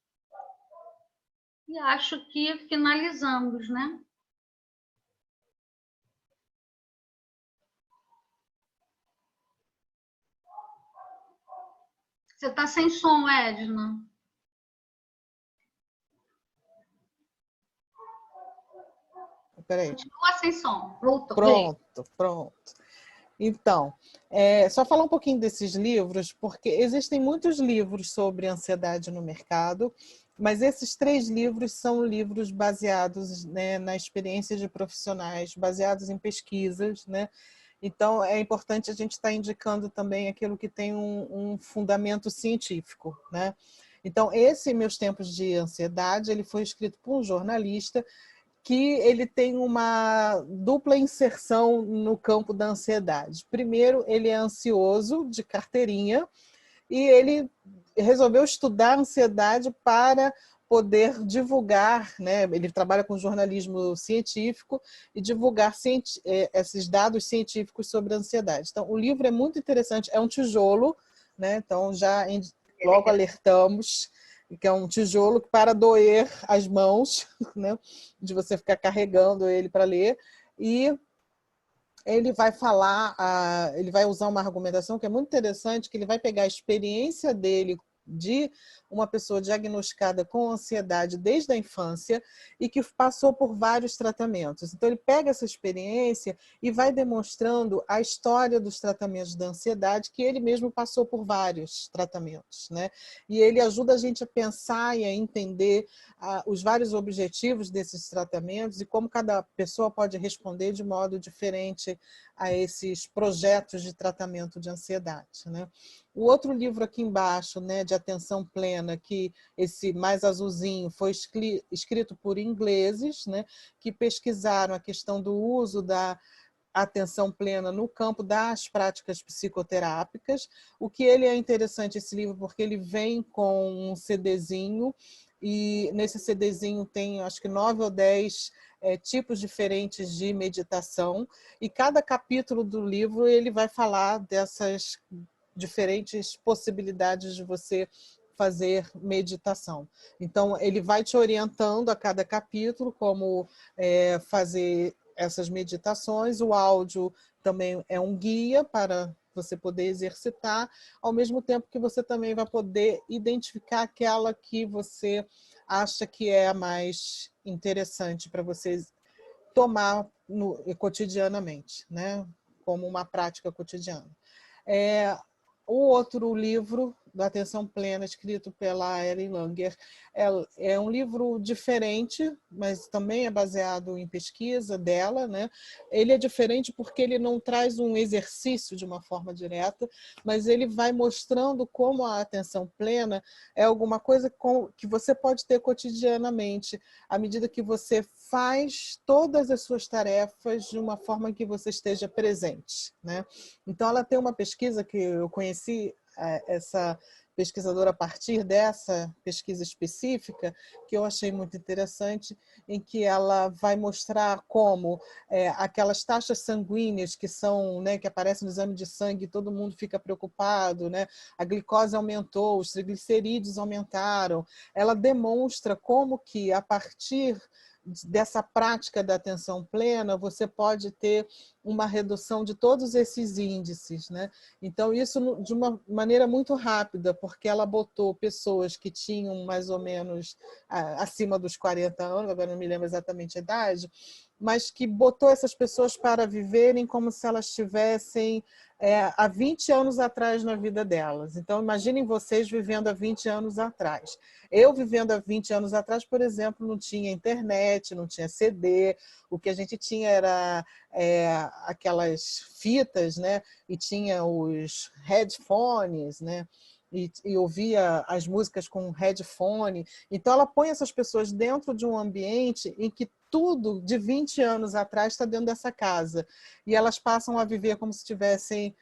E acho que finalizamos, né? Você está sem som, Edna. Peraí. Continua sem som. Pronto. Então, só falar um pouquinho desses livros, porque existem muitos livros sobre ansiedade no mercado, mas esses 3 livros são livros baseados, né, na experiência de profissionais, baseados em pesquisas, né? Então, é importante a gente estar indicando também aquilo que tem um fundamento científico, né? Então, esse Meus Tempos de Ansiedade, ele foi escrito por um jornalista que ele tem uma dupla inserção no campo da ansiedade. Primeiro, ele é ansioso, de carteirinha, e ele resolveu estudar a ansiedade para poder divulgar, né? Ele trabalha com jornalismo científico e divulgar esses dados científicos sobre a ansiedade. Então, o livro é muito interessante, é um tijolo, né? Então, já logo alertamos que é um tijolo para doer as mãos, né? De você ficar carregando ele para ler, e ele vai falar, ele vai usar uma argumentação que é muito interessante, que ele vai pegar a experiência dele de uma pessoa diagnosticada com ansiedade desde a infância e que passou por vários tratamentos. Então, ele pega essa experiência e vai demonstrando a história dos tratamentos da ansiedade, que ele mesmo passou por vários tratamentos, né? E ele ajuda a gente a pensar e a entender os vários objetivos desses tratamentos e como cada pessoa pode responder de modo diferente a esses projetos de tratamento de ansiedade, né? O outro livro aqui embaixo, né, de Atenção Plena, que esse mais azulzinho foi escrito por ingleses, né, que pesquisaram a questão do uso da atenção plena no campo das práticas psicoterápicas. O que ele é interessante, esse livro, porque ele vem com um CDzinho, e nesse CDzinho tem, acho que 9 ou 10 tipos diferentes de meditação, e cada capítulo do livro ele vai falar dessas diferentes possibilidades de você fazer meditação. Então, ele vai te orientando a cada capítulo como fazer essas meditações. O áudio também é um guia para você poder exercitar, ao mesmo tempo que você também vai poder identificar aquela que você acha que é a mais interessante para você tomar cotidianamente, né? Como uma prática cotidiana. O outro livro, da Atenção Plena, escrito pela Ellen Langer, é um livro diferente, mas também é baseado em pesquisa dela, né? Ele é diferente porque ele não traz um exercício de uma forma direta, mas ele vai mostrando como a atenção plena é alguma coisa que você pode ter cotidianamente, à medida que você faz todas as suas tarefas de uma forma que você esteja presente, né? Então, ela tem uma pesquisa que eu conheci essa pesquisadora a partir dessa pesquisa específica, que eu achei muito interessante, em que ela vai mostrar como aquelas taxas sanguíneas que são, né, que aparecem no exame de sangue, todo mundo fica preocupado, né? A glicose aumentou, os triglicerídeos aumentaram. Ela demonstra como que, a partir dessa prática da atenção plena, você pode ter uma redução de todos esses índices, né? Então, isso de uma maneira muito rápida, porque ela botou pessoas que tinham mais ou menos acima dos 40 anos, agora não me lembro exatamente a idade, mas que botou essas pessoas para viverem como se elas tivessem há 20 anos atrás na vida delas. Então, imaginem vocês vivendo há 20 anos atrás. Eu vivendo há 20 anos atrás, por exemplo, não tinha internet, não tinha CD, o que a gente tinha era aquelas fitas, né? E tinha os headphones, né? E ouvia as músicas com headphone. Então, ela põe essas pessoas dentro de um ambiente em que tudo de 20 anos atrás está dentro dessa casa. E elas passam a viver como se estivessem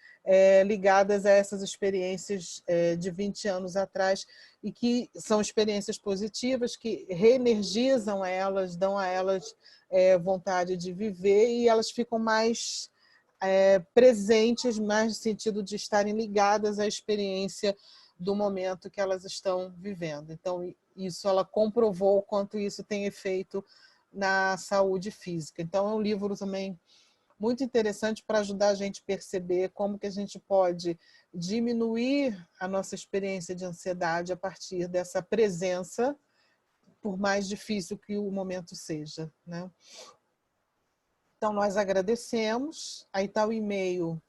ligadas a essas experiências de 20 anos atrás, e que são experiências positivas, que reenergizam elas, dão a elas vontade de viver, e elas ficam mais presentes, mais no sentido de estarem ligadas à experiência do momento que elas estão vivendo. Então, isso ela comprovou o quanto isso tem efeito na saúde física. Então, é um livro também muito interessante para ajudar a gente a perceber como que a gente pode diminuir a nossa experiência de ansiedade a partir dessa presença, por mais difícil que o momento seja, né? Então, nós agradecemos. Aí está o e-mail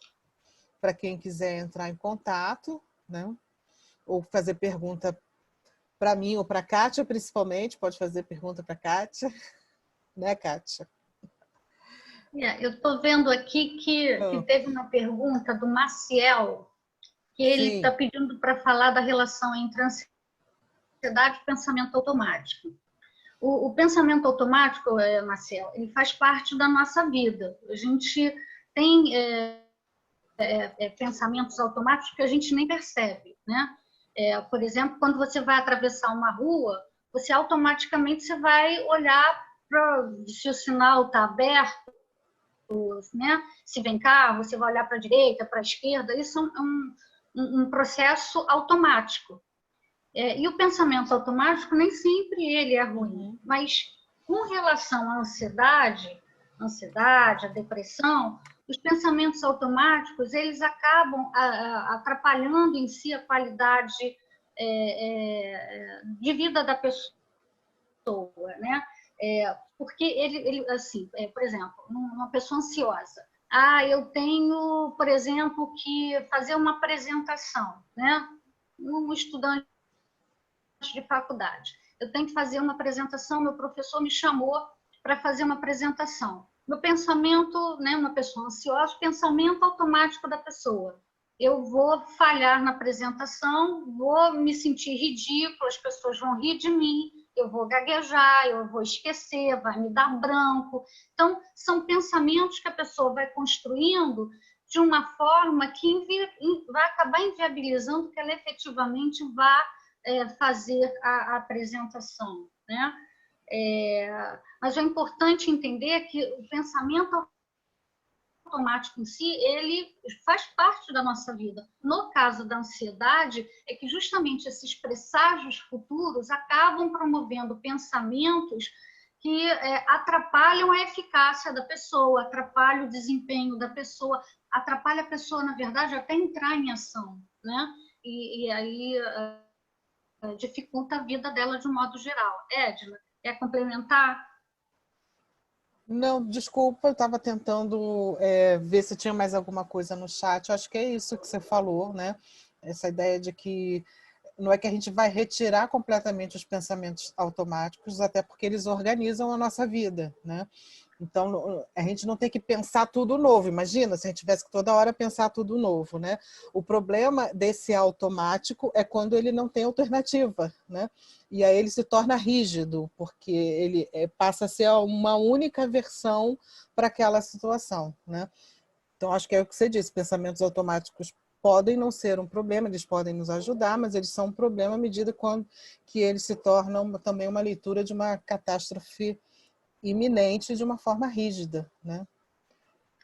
para quem quiser entrar em contato, né? Ou fazer pergunta para mim ou para a Kátia, principalmente. Pode fazer pergunta para a Kátia, né, Kátia? Eu estou vendo aqui que teve uma pergunta do Maciel, que ele está pedindo para falar da relação entre ansiedade e pensamento automático. O pensamento automático, Marcelo, ele faz parte da nossa vida. A gente tem pensamentos automáticos que a gente nem percebe, né? Por exemplo, quando você vai atravessar uma rua, você automaticamente vai olhar para se o sinal está aberto, né? Se vem carro, você vai olhar para a direita, para a esquerda. Isso é um processo automático. E o pensamento automático nem sempre ele é ruim, mas com relação à ansiedade, a depressão, os pensamentos automáticos eles acabam atrapalhando em si a qualidade de vida da pessoa, né? Porque ele assim, por exemplo, uma pessoa ansiosa, eu tenho, por exemplo, que fazer uma apresentação, né? Um estudante de faculdade. Eu tenho que fazer uma apresentação, meu professor me chamou para fazer uma apresentação. Meu pensamento, né, uma pessoa ansiosa, pensamento automático da pessoa. Eu vou falhar na apresentação, vou me sentir ridícula, as pessoas vão rir de mim, eu vou gaguejar, eu vou esquecer, vai me dar branco. Então, são pensamentos que a pessoa vai construindo de uma forma que vai acabar inviabilizando que ela efetivamente vá fazer a apresentação, né? Mas é importante entender que o pensamento automático em si, ele faz parte da nossa vida. No caso da ansiedade, é que justamente esses presságios futuros acabam promovendo pensamentos que atrapalham a eficácia da pessoa, atrapalham o desempenho da pessoa, atrapalha a pessoa, na verdade, até entrar em ação, né? E aí dificulta a vida dela de um modo geral. Edna, quer complementar? Não, desculpa, eu estava tentando ver se tinha mais alguma coisa no chat. Eu acho que é isso que você falou, né? Essa ideia de que não é que a gente vai retirar completamente os pensamentos automáticos, até porque eles organizam a nossa vida, né? Então, a gente não tem que pensar tudo novo. Imagina se a gente tivesse que toda hora pensar tudo novo, né? O problema desse automático é quando ele não tem alternativa, né? E aí ele se torna rígido, porque ele passa a ser uma única versão para aquela situação, né? Então, acho que é o que você disse, pensamentos automáticos podem não ser um problema, eles podem nos ajudar, mas eles são um problema à medida que eles se tornam também uma leitura de uma catástrofe iminente de uma forma rígida, né?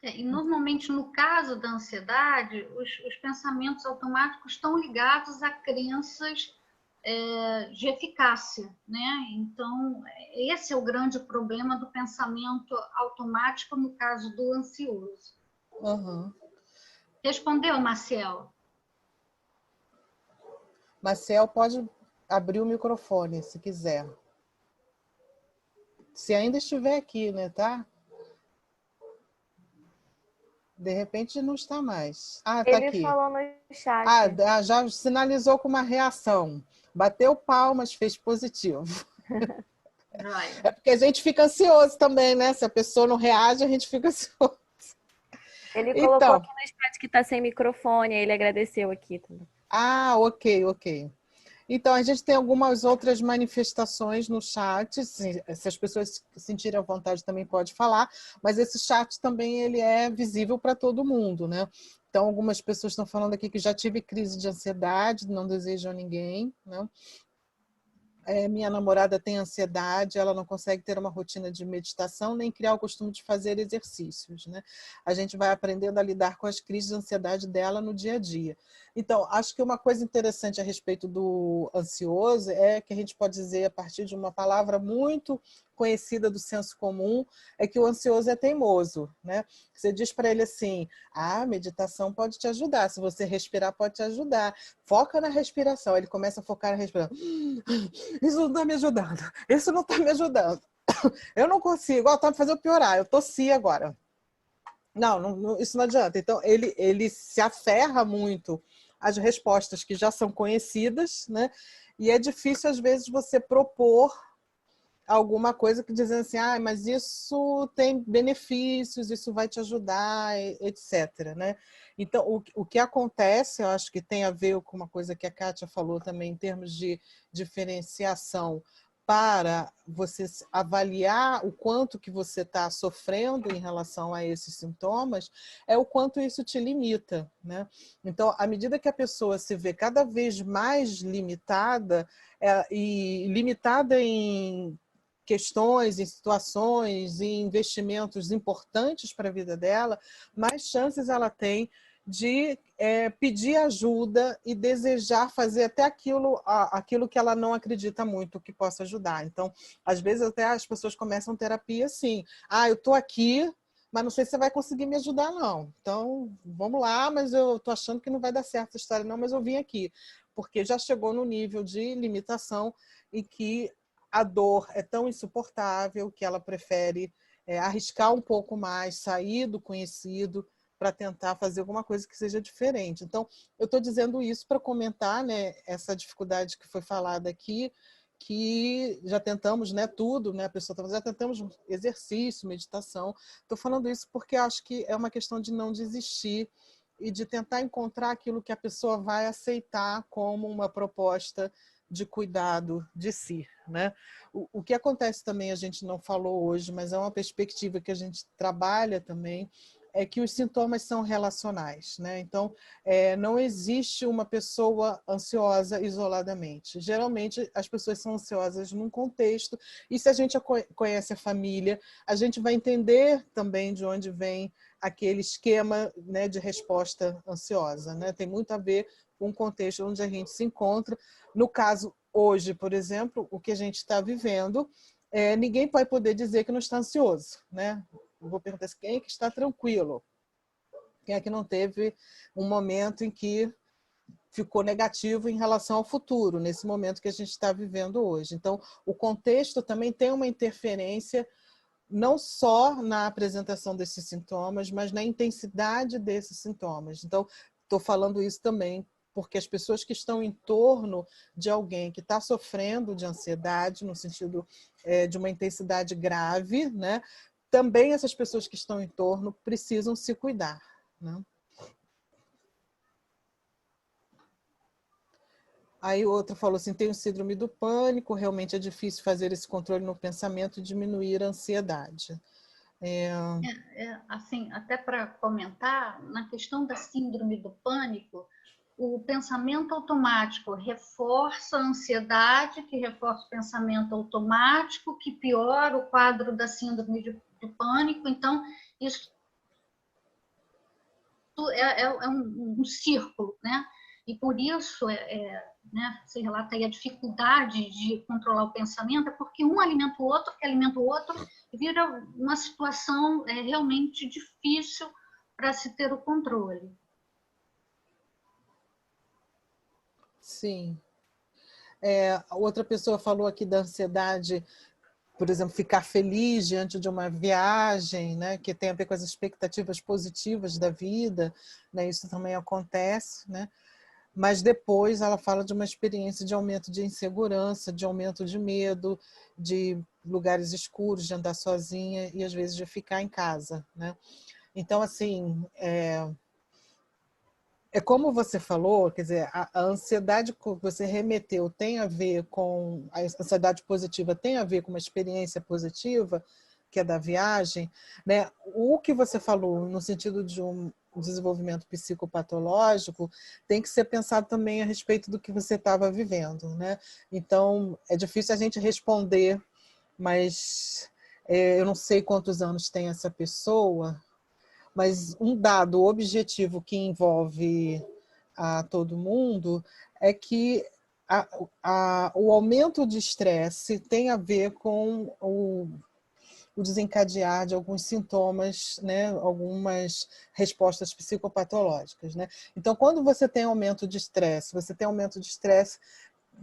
E normalmente, no caso da ansiedade, os pensamentos automáticos estão ligados a crenças de eficácia, né? Então, esse é o grande problema do pensamento automático no caso do ansioso. Uhum. Respondeu, Marcel? Marcel, pode abrir o microfone, se quiser. Se ainda estiver aqui, né, tá? De repente não está mais. Tá Ele aqui. falou no chat. Já sinalizou com uma reação. Bateu palmas, fez positivo. É porque a gente fica ansioso também, né? Se a pessoa não reage, a gente fica ansioso. Ele colocou aqui no chat que está sem microfone, ele agradeceu aqui também. Ok. Então, a gente tem algumas outras manifestações no chat, se as pessoas sentirem a vontade também pode falar, mas esse chat também ele é visível para todo mundo, né? Então, algumas pessoas estão falando aqui que já tive crise de ansiedade, não desejo a ninguém, né? Minha namorada tem ansiedade, ela não consegue ter uma rotina de meditação, nem criar o costume de fazer exercícios, né? A gente vai aprendendo a lidar com as crises de ansiedade dela no dia a dia. Então, acho que uma coisa interessante a respeito do ansioso é que a gente pode dizer, a partir de uma palavra muito conhecida do senso comum, é que o ansioso é teimoso, né? Você diz para ele assim, a meditação pode te ajudar, se você respirar pode te ajudar, foca na respiração, ele começa a focar na respiração, isso não está me ajudando, isso não está me ajudando, eu não consigo, tá me fazendo piorar, eu tossi agora. Não, isso não adianta. Então, ele se aferra muito às respostas que já são conhecidas, né? E é difícil, às vezes, você propor alguma coisa que dizendo assim, ah, mas isso tem benefícios, isso vai te ajudar, etc. Né? Então, o que acontece, eu acho que tem a ver com uma coisa que a Kátia falou também, em termos de diferenciação, para você avaliar o quanto que você está sofrendo em relação a esses sintomas, é o quanto isso te limita. Né? Então, à medida que a pessoa se vê cada vez mais limitada, e limitada em questões, em situações, em investimentos importantes para a vida dela, mais chances ela tem de pedir ajuda e desejar fazer até aquilo que ela não acredita muito que possa ajudar. Então, às vezes até as pessoas começam terapia assim, ah, eu estou aqui, mas não sei se você vai conseguir me ajudar, não. Então, vamos lá, mas eu estou achando que não vai dar certo essa história, não, mas eu vim aqui. Porque já chegou no nível de limitação em que a dor é tão insuportável que ela prefere arriscar um pouco mais, sair do conhecido para tentar fazer alguma coisa que seja diferente. Então, eu estou dizendo isso para comentar, né, essa dificuldade que foi falada aqui, que já tentamos, né, tudo, né, a pessoa já tentamos exercício, meditação. Estou falando isso porque acho que é uma questão de não desistir e de tentar encontrar aquilo que a pessoa vai aceitar como uma proposta de cuidado de si. Né? O que acontece também, a gente não falou hoje, mas é uma perspectiva que a gente trabalha também, é que os sintomas são relacionais. Né? Então, não existe uma pessoa ansiosa isoladamente. Geralmente, as pessoas são ansiosas num contexto, e se a gente conhece a família, a gente vai entender também de onde vem aquele esquema, né, de resposta ansiosa. Né? Tem muito a ver com o contexto onde a gente se encontra. No caso, hoje, por exemplo, o que a gente está vivendo, ninguém vai poder dizer que não está ansioso. Né? Eu vou perguntar assim, quem é que está tranquilo? Quem é que não teve um momento em que ficou negativo em relação ao futuro, nesse momento que a gente está vivendo hoje? Então, o contexto também tem uma interferência não só na apresentação desses sintomas, mas na intensidade desses sintomas. Então, estou falando isso também porque as pessoas que estão em torno de alguém que está sofrendo de ansiedade, no sentido de uma intensidade grave, né? Também essas pessoas que estão em torno precisam se cuidar. Né? Aí o outro falou assim, tenho síndrome do pânico, realmente é difícil fazer esse controle no pensamento e diminuir a ansiedade. Assim, até para comentar, na questão da síndrome do pânico, o pensamento automático reforça a ansiedade, que reforça o pensamento automático, que piora o quadro da síndrome de pânico. Então, isso é um círculo, né? E por isso, né, se relata aí a dificuldade de controlar o pensamento, é porque um alimenta o outro, que alimenta o outro, e vira uma situação realmente difícil para se ter o controle. Sim. Outra pessoa falou aqui da ansiedade, por exemplo, ficar feliz diante de uma viagem, né, que tem a ver com as expectativas positivas da vida, né, isso também acontece, né? Mas depois ela fala de uma experiência de aumento de insegurança, de aumento de medo, de lugares escuros, de andar sozinha e às vezes de ficar em casa. Né? Então, assim, como você falou, quer dizer, a ansiedade que você remeteu tem a ver com, a ansiedade positiva tem a ver com uma experiência positiva, que é da viagem, né? O que você falou no sentido de um desenvolvimento psicopatológico tem que ser pensado também a respeito do que você estava vivendo, né? Então, é difícil a gente responder, mas eu não sei quantos anos tem essa pessoa, mas um dado objetivo que envolve a todo mundo é que o aumento de estresse tem a ver com o desencadear de alguns sintomas, né, algumas respostas psicopatológicas. Né? Então, quando você tem aumento de estresse,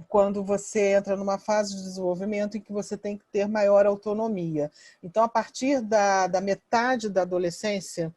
quando você entra numa fase de desenvolvimento em que você tem que ter maior autonomia. Então, a partir da metade da adolescência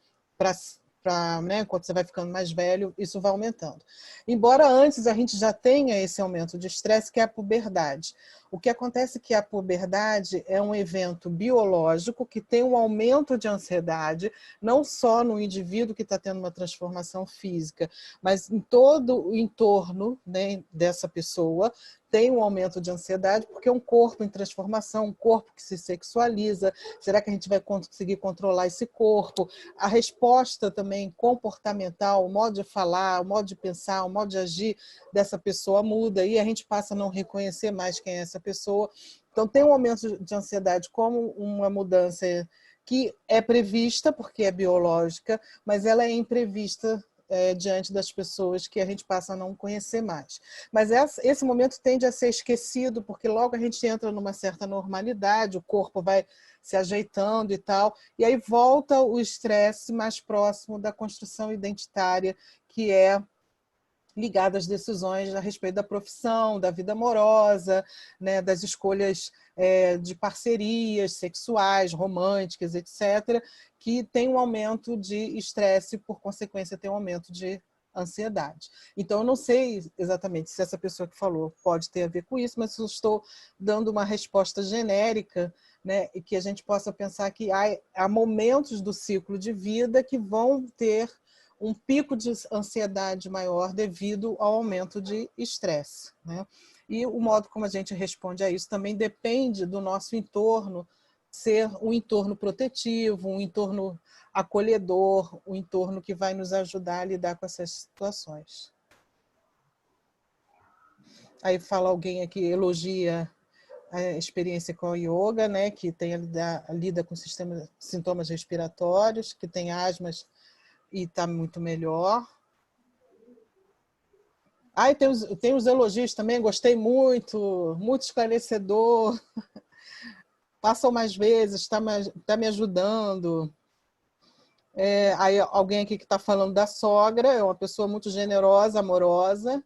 né, quando você vai ficando mais velho, isso vai aumentando. Embora antes a gente já tenha esse aumento de estresse, que é a puberdade. O que acontece é que a puberdade é um evento biológico que tem um aumento de ansiedade, não só no indivíduo que está tendo uma transformação física, mas em todo o entorno, né, dessa pessoa, tem um aumento de ansiedade, porque é um corpo em transformação, um corpo que se sexualiza. Será que a gente vai conseguir controlar esse corpo? A resposta também comportamental, o modo de falar, o modo de pensar, o modo de agir dessa pessoa muda e a gente passa a não reconhecer mais quem é essa pessoa. Então, tem um aumento de ansiedade como uma mudança que é prevista, porque é biológica, mas ela é imprevista diante das pessoas que a gente passa a não conhecer mais. Mas esse momento tende a ser esquecido, porque logo a gente entra numa certa normalidade, o corpo vai se ajeitando e tal, e aí volta o estresse mais próximo da construção identitária, que é ligado às decisões a respeito da profissão, da vida amorosa, né, das escolhas de parcerias sexuais, românticas, etc., que tem um aumento de estresse, por consequência tem um aumento de ansiedade. Então, eu não sei exatamente se essa pessoa que falou pode ter a ver com isso, mas eu estou dando uma resposta genérica, né, e que a gente possa pensar que há momentos do ciclo de vida que vão ter um pico de ansiedade maior devido ao aumento de estresse, né? E o modo como a gente responde a isso também depende do nosso entorno ser um entorno protetivo, um entorno acolhedor, um entorno que vai nos ajudar a lidar com essas situações. Aí fala alguém aqui, elogia a experiência com a yoga, né, que lida com sintomas respiratórios, que tem asmas e está muito melhor. E tem os elogios também, gostei muito, muito esclarecedor. Passam mais vezes, está me ajudando. Aí alguém aqui que está falando da sogra, é uma pessoa muito generosa, amorosa,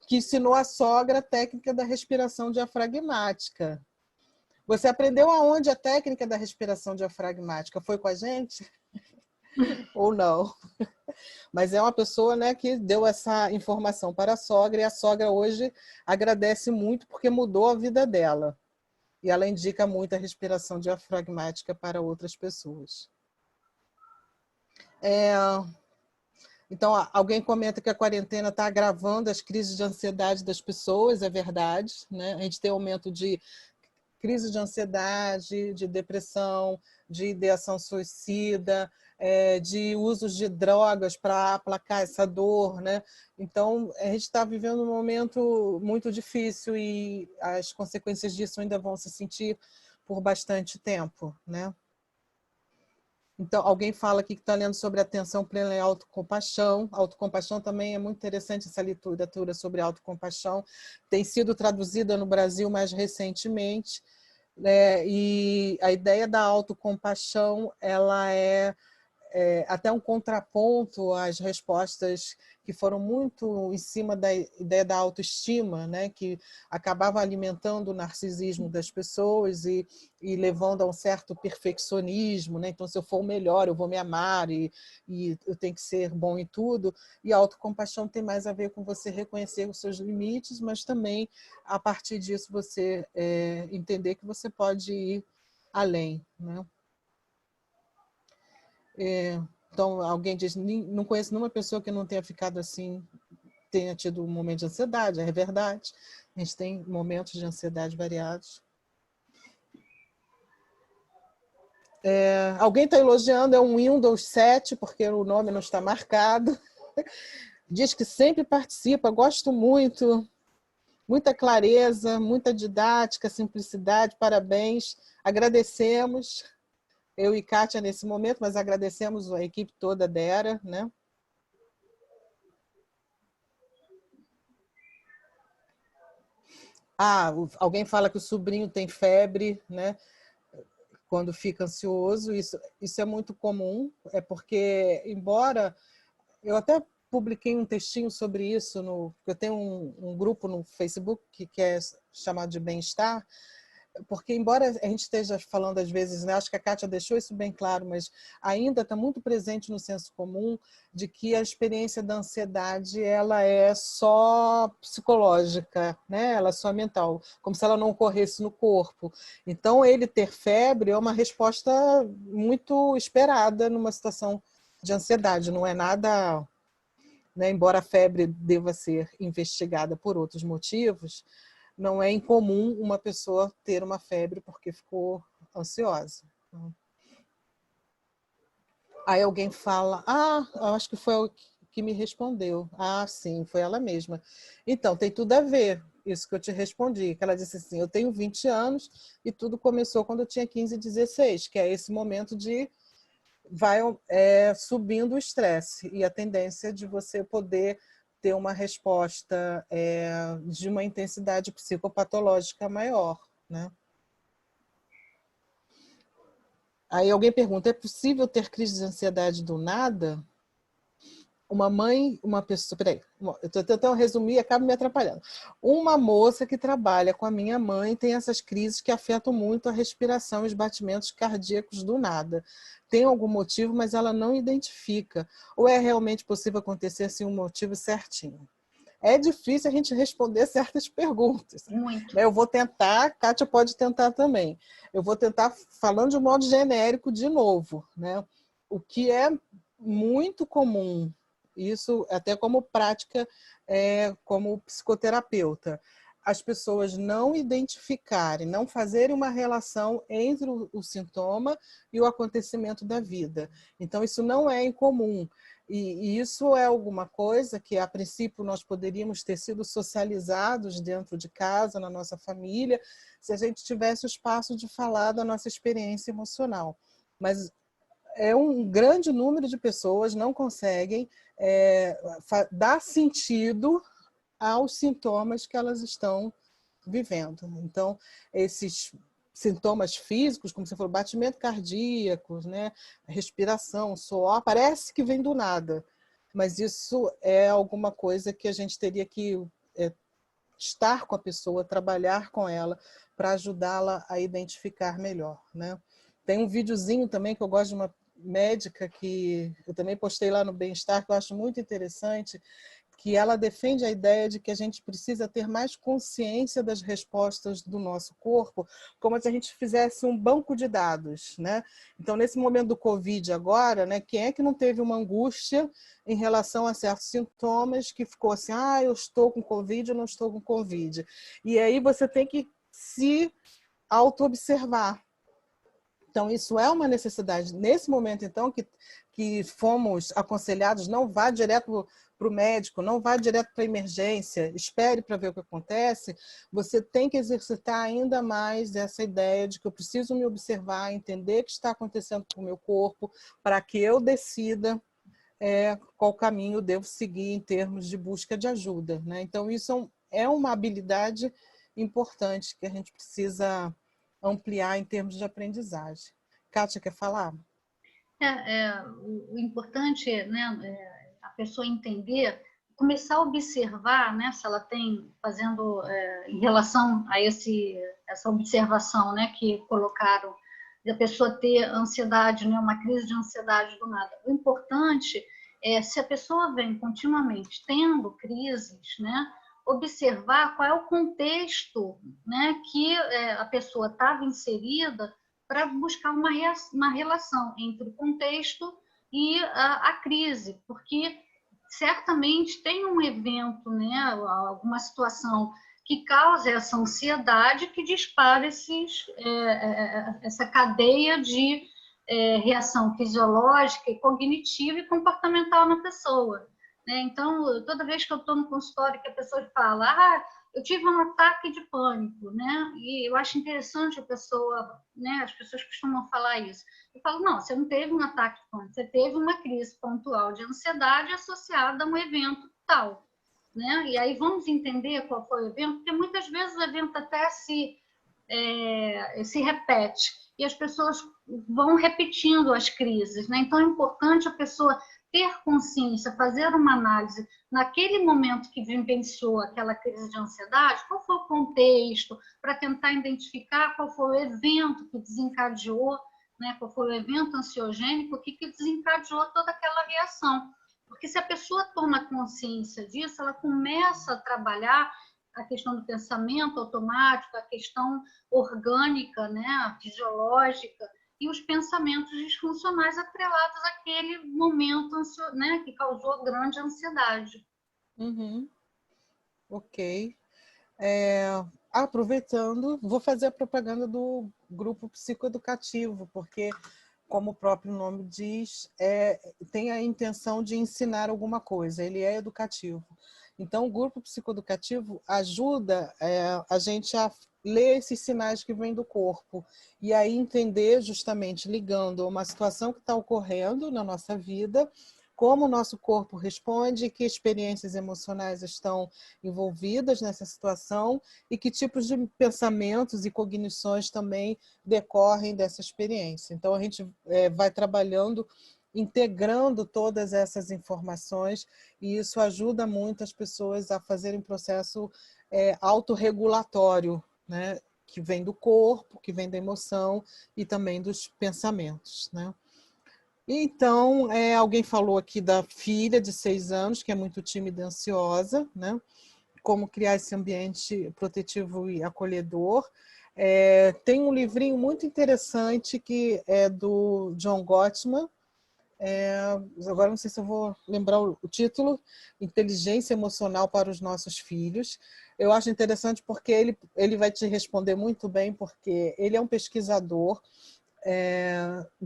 que ensinou a sogra a técnica da respiração diafragmática. Você aprendeu aonde a técnica da respiração diafragmática? Foi com a gente? Ou não? Mas é uma pessoa, né, que deu essa informação para a sogra, e a sogra hoje agradece muito porque mudou a vida dela. E ela indica muito a respiração diafragmática para outras pessoas. Então, alguém comenta que a quarentena está agravando as crises de ansiedade das pessoas, é verdade, né? A gente tem aumento de crise de ansiedade, de depressão, de ideação suicida, de usos de drogas para aplacar essa dor, né? Então, a gente está vivendo um momento muito difícil e as consequências disso ainda vão se sentir por bastante tempo, né? Então, alguém fala aqui que está lendo sobre atenção plena e autocompaixão. Autocompaixão também é muito interessante, essa literatura sobre autocompaixão. Tem sido traduzida no Brasil mais recentemente, né? E a ideia da autocompaixão, ela é até um contraponto às respostas que foram muito em cima da ideia da autoestima, né? Que acabava alimentando o narcisismo das pessoas e levando a um certo perfeccionismo, né? Então, se eu for o melhor, eu vou me amar e eu tenho que ser bom em tudo. E a autocompaixão tem mais a ver com você reconhecer os seus limites, mas também, a partir disso, você entender que você pode ir além, né? Então, alguém diz, não conheço nenhuma pessoa que não tenha ficado assim, tenha tido um momento de ansiedade, é verdade. A gente tem momentos de ansiedade variados. Alguém está elogiando, é um Windows 7, porque o nome não está marcado. Diz que sempre participa, gosto muito. Muita clareza, muita didática, simplicidade, parabéns. Agradecemos. Eu e Kátia nesse momento, mas agradecemos a equipe toda da ERA, né? Alguém fala que o sobrinho tem febre, né? Quando fica ansioso, isso é muito comum, porque, embora eu até publiquei um textinho sobre isso, eu tenho um grupo no Facebook que é chamado de Bem-Estar, porque embora a gente esteja falando às vezes, né, acho que a Kátia deixou isso bem claro, mas ainda está muito presente no senso comum de que a experiência da ansiedade ela é só psicológica, né? Ela é só mental, como se ela não ocorresse no corpo. Então, ele ter febre é uma resposta muito esperada numa situação de ansiedade, não é nada, né, embora a febre deva ser investigada por outros motivos, não é incomum uma pessoa ter uma febre porque ficou ansiosa. Aí alguém fala, acho que foi o que me respondeu. Ah, sim, foi ela mesma. Então, tem tudo a ver, isso que eu te respondi, que ela disse assim, eu tenho 20 anos e tudo começou quando eu tinha 15, 16, que é esse momento de vai subindo o estresse e a tendência de você poder ter uma resposta de uma intensidade psicopatológica maior, né? Aí alguém pergunta, é possível ter crise de ansiedade do nada? Uma pessoa... Peraí, eu estou tentando resumir e acabo me atrapalhando. Uma moça que trabalha com a minha mãe tem essas crises que afetam muito a respiração e os batimentos cardíacos do nada. Tem algum motivo, mas ela não identifica. Ou é realmente possível acontecer assim um motivo certinho? É difícil a gente responder certas perguntas. Muito. Eu vou tentar, a Kátia pode tentar também. Eu vou tentar falando de um modo genérico de novo, né? O que é muito comum, isso até como prática, como psicoterapeuta, as pessoas não identificarem, não fazerem uma relação entre o sintoma e o acontecimento da vida. Então, isso não é incomum. E isso é alguma coisa que, a princípio, nós poderíamos ter sido socializados dentro de casa, na nossa família, se a gente tivesse o espaço de falar da nossa experiência emocional. Mas um grande número de pessoas não conseguem dar sentido aos sintomas que elas estão vivendo. Então, esses sintomas físicos, como você falou, batimento cardíaco, né, respiração, suor, parece que vem do nada, mas isso é alguma coisa que a gente teria que estar com a pessoa, trabalhar com ela, para ajudá-la a identificar melhor, né? Tem um videozinho também que eu gosto de uma médica que eu também postei lá no Bem-Estar, que eu acho muito interessante, que ela defende a ideia de que a gente precisa ter mais consciência das respostas do nosso corpo, como se a gente fizesse um banco de dados, né? Então, nesse momento do Covid agora, né, quem é que não teve uma angústia em relação a certos sintomas que ficou assim, eu estou com Covid, eu não estou com Covid. E aí você tem que se auto-observar. Então, isso é uma necessidade. Nesse momento, então, que fomos aconselhados, não vá direto para o médico, não vá direto para a emergência, espere para ver o que acontece, você tem que exercitar ainda mais essa ideia de que eu preciso me observar, entender o que está acontecendo com o meu corpo, para que eu decida qual caminho eu devo seguir em termos de busca de ajuda, né? Então, isso é uma habilidade importante que a gente precisa ampliar em termos de aprendizagem. Kátia, quer falar? O importante é, né, a pessoa entender, começar a observar, né, se ela tem, fazendo em relação a essa observação, né, que colocaram, de a pessoa ter ansiedade, né, uma crise de ansiedade do nada. O importante é, se a pessoa vem continuamente tendo crises, né, observar qual é o contexto, né, que a pessoa estava inserida, para buscar uma relação entre o contexto e a crise, porque certamente tem um evento, né, alguma situação que causa essa ansiedade que dispara essa cadeia de reação fisiológica, cognitiva e comportamental na pessoa. Né? Então, toda vez que eu estou no consultório que a pessoa fala, eu tive um ataque de pânico, né? E eu acho interessante a pessoa, né? As pessoas costumam falar isso. Eu falo, não, você não teve um ataque de pânico, você teve uma crise pontual de ansiedade associada a um evento tal, né? E aí vamos entender qual foi o evento, porque muitas vezes o evento até se repete e as pessoas vão repetindo as crises, né? Então é importante a pessoa ter consciência, fazer uma análise naquele momento que vivenciou aquela crise de ansiedade, qual foi o contexto, para tentar identificar qual foi o evento que desencadeou, né, qual foi o evento ansiogênico que desencadeou toda aquela reação. Porque se a pessoa toma consciência disso, ela começa a trabalhar a questão do pensamento automático, a questão orgânica, né, a fisiológica, e os pensamentos disfuncionais atrelados àquele momento, né, que causou grande ansiedade. Uhum. Ok. Aproveitando, vou fazer a propaganda do grupo psicoeducativo, porque, como o próprio nome diz, tem a intenção de ensinar alguma coisa, ele é educativo. Então, o grupo psicoeducativo ajuda a gente a ler esses sinais que vêm do corpo e aí entender, justamente ligando uma situação que está ocorrendo na nossa vida, como o nosso corpo responde, que experiências emocionais estão envolvidas nessa situação e que tipos de pensamentos e cognições também decorrem dessa experiência. Então, a gente vai trabalhando, integrando todas essas informações, e isso ajuda muito as pessoas a fazerem um processo autorregulatório, né? Que vem do corpo, que vem da emoção e também dos pensamentos, né? Então, alguém falou aqui da filha de 6 anos, que é muito tímida e ansiosa, né? Como criar esse ambiente protetivo e acolhedor. Tem um livrinho muito interessante que é do John Gottman, agora não sei se eu vou lembrar o título, Inteligência Emocional para os Nossos Filhos. Eu acho interessante porque ele vai te responder muito bem, porque ele é um pesquisador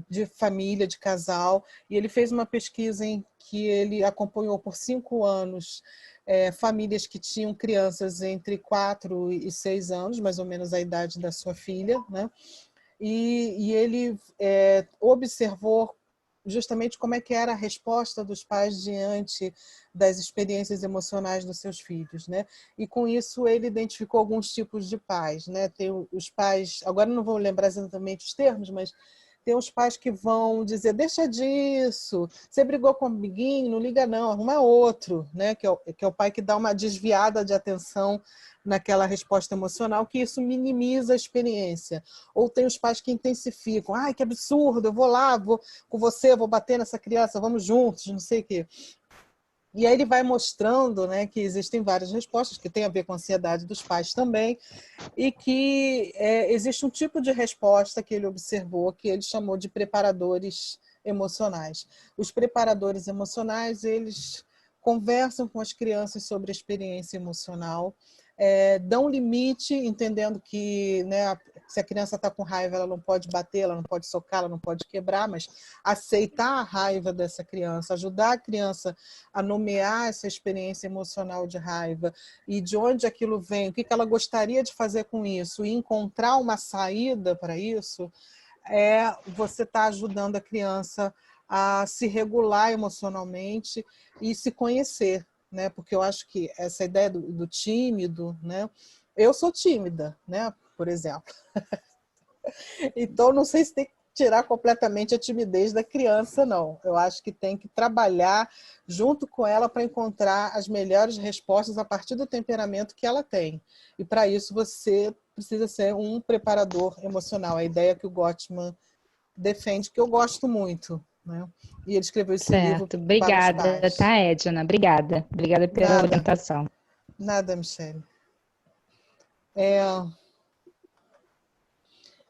de família, de casal, e ele fez uma pesquisa em que ele acompanhou por 5 anos famílias que tinham crianças entre 4 e 6 anos, mais ou menos a idade da sua filha, né? E ele observou justamente como é que era a resposta dos pais diante das experiências emocionais dos seus filhos, né? E com isso ele identificou alguns tipos de pais, né? Tem os pais, agora não vou lembrar exatamente os termos, mas tem os pais que vão dizer, deixa disso, você brigou com o amiguinho, não liga não, arruma outro, né? Que é o pai que dá uma desviada de atenção naquela resposta emocional, que isso minimiza a experiência. Ou tem os pais que intensificam, ai, que absurdo, eu vou lá, vou com você, vou bater nessa criança, vamos juntos, não sei o quê. E aí ele vai mostrando, né, que existem várias respostas, que tem a ver com a ansiedade dos pais também, e que existe um tipo de resposta que ele observou, que ele chamou de preparadores emocionais. Os preparadores emocionais, eles conversam com as crianças sobre a experiência emocional, dão limite, entendendo que, né, se a criança está com raiva, ela não pode bater, ela não pode socar, ela não pode quebrar, mas aceitar a raiva dessa criança, ajudar a criança a nomear essa experiência emocional de raiva e de onde aquilo vem, o que ela gostaria de fazer com isso e encontrar uma saída para isso, você está ajudando a criança a se regular emocionalmente e se conhecer, né? Porque eu acho que essa ideia do tímido, né? Eu sou tímida, né? Por exemplo. Então, não sei se tem que tirar completamente a timidez da criança, não. Eu acho que tem que trabalhar junto com ela para encontrar as melhores respostas a partir do temperamento que ela tem. E para isso você precisa ser um preparador emocional. A ideia que o Gottman defende, que eu gosto muito, né? E ele escreveu esse livro Certo, para os obrigada, pais. tá, Edna? Obrigada. Obrigada pela Nada, orientação. nada, Michele.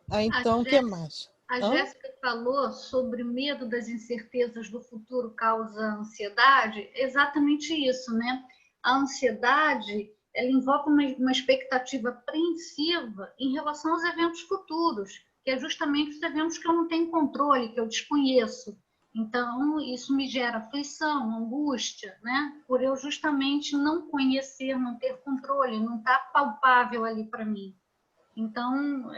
Então, o que mais? A Jéssica falou sobre o medo das incertezas do futuro causa ansiedade. Exatamente isso, né? A ansiedade, ela envolve uma expectativa apreensiva em relação aos eventos futuros, que é justamente os eventos que eu não tenho controle, que eu desconheço. Então, isso me gera aflição, angústia, né? Por eu justamente não conhecer, não ter controle, não estar palpável ali para mim. Então,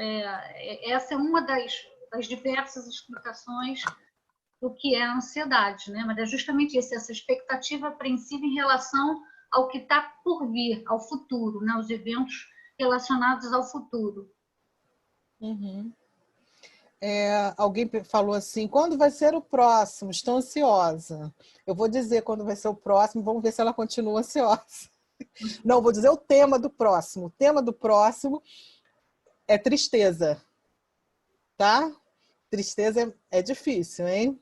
essa é uma das diversas explicações do que é a ansiedade, né? Mas é justamente isso, essa expectativa apreensiva em relação ao que está por vir, ao futuro, né? Os eventos relacionados ao futuro. Uhum. Alguém falou assim, quando vai ser o próximo? Estou ansiosa. Eu vou dizer quando vai ser o próximo, vamos ver se ela continua ansiosa. Não, vou dizer o tema do próximo. O tema do próximo é tristeza, tá? Tristeza é difícil, hein?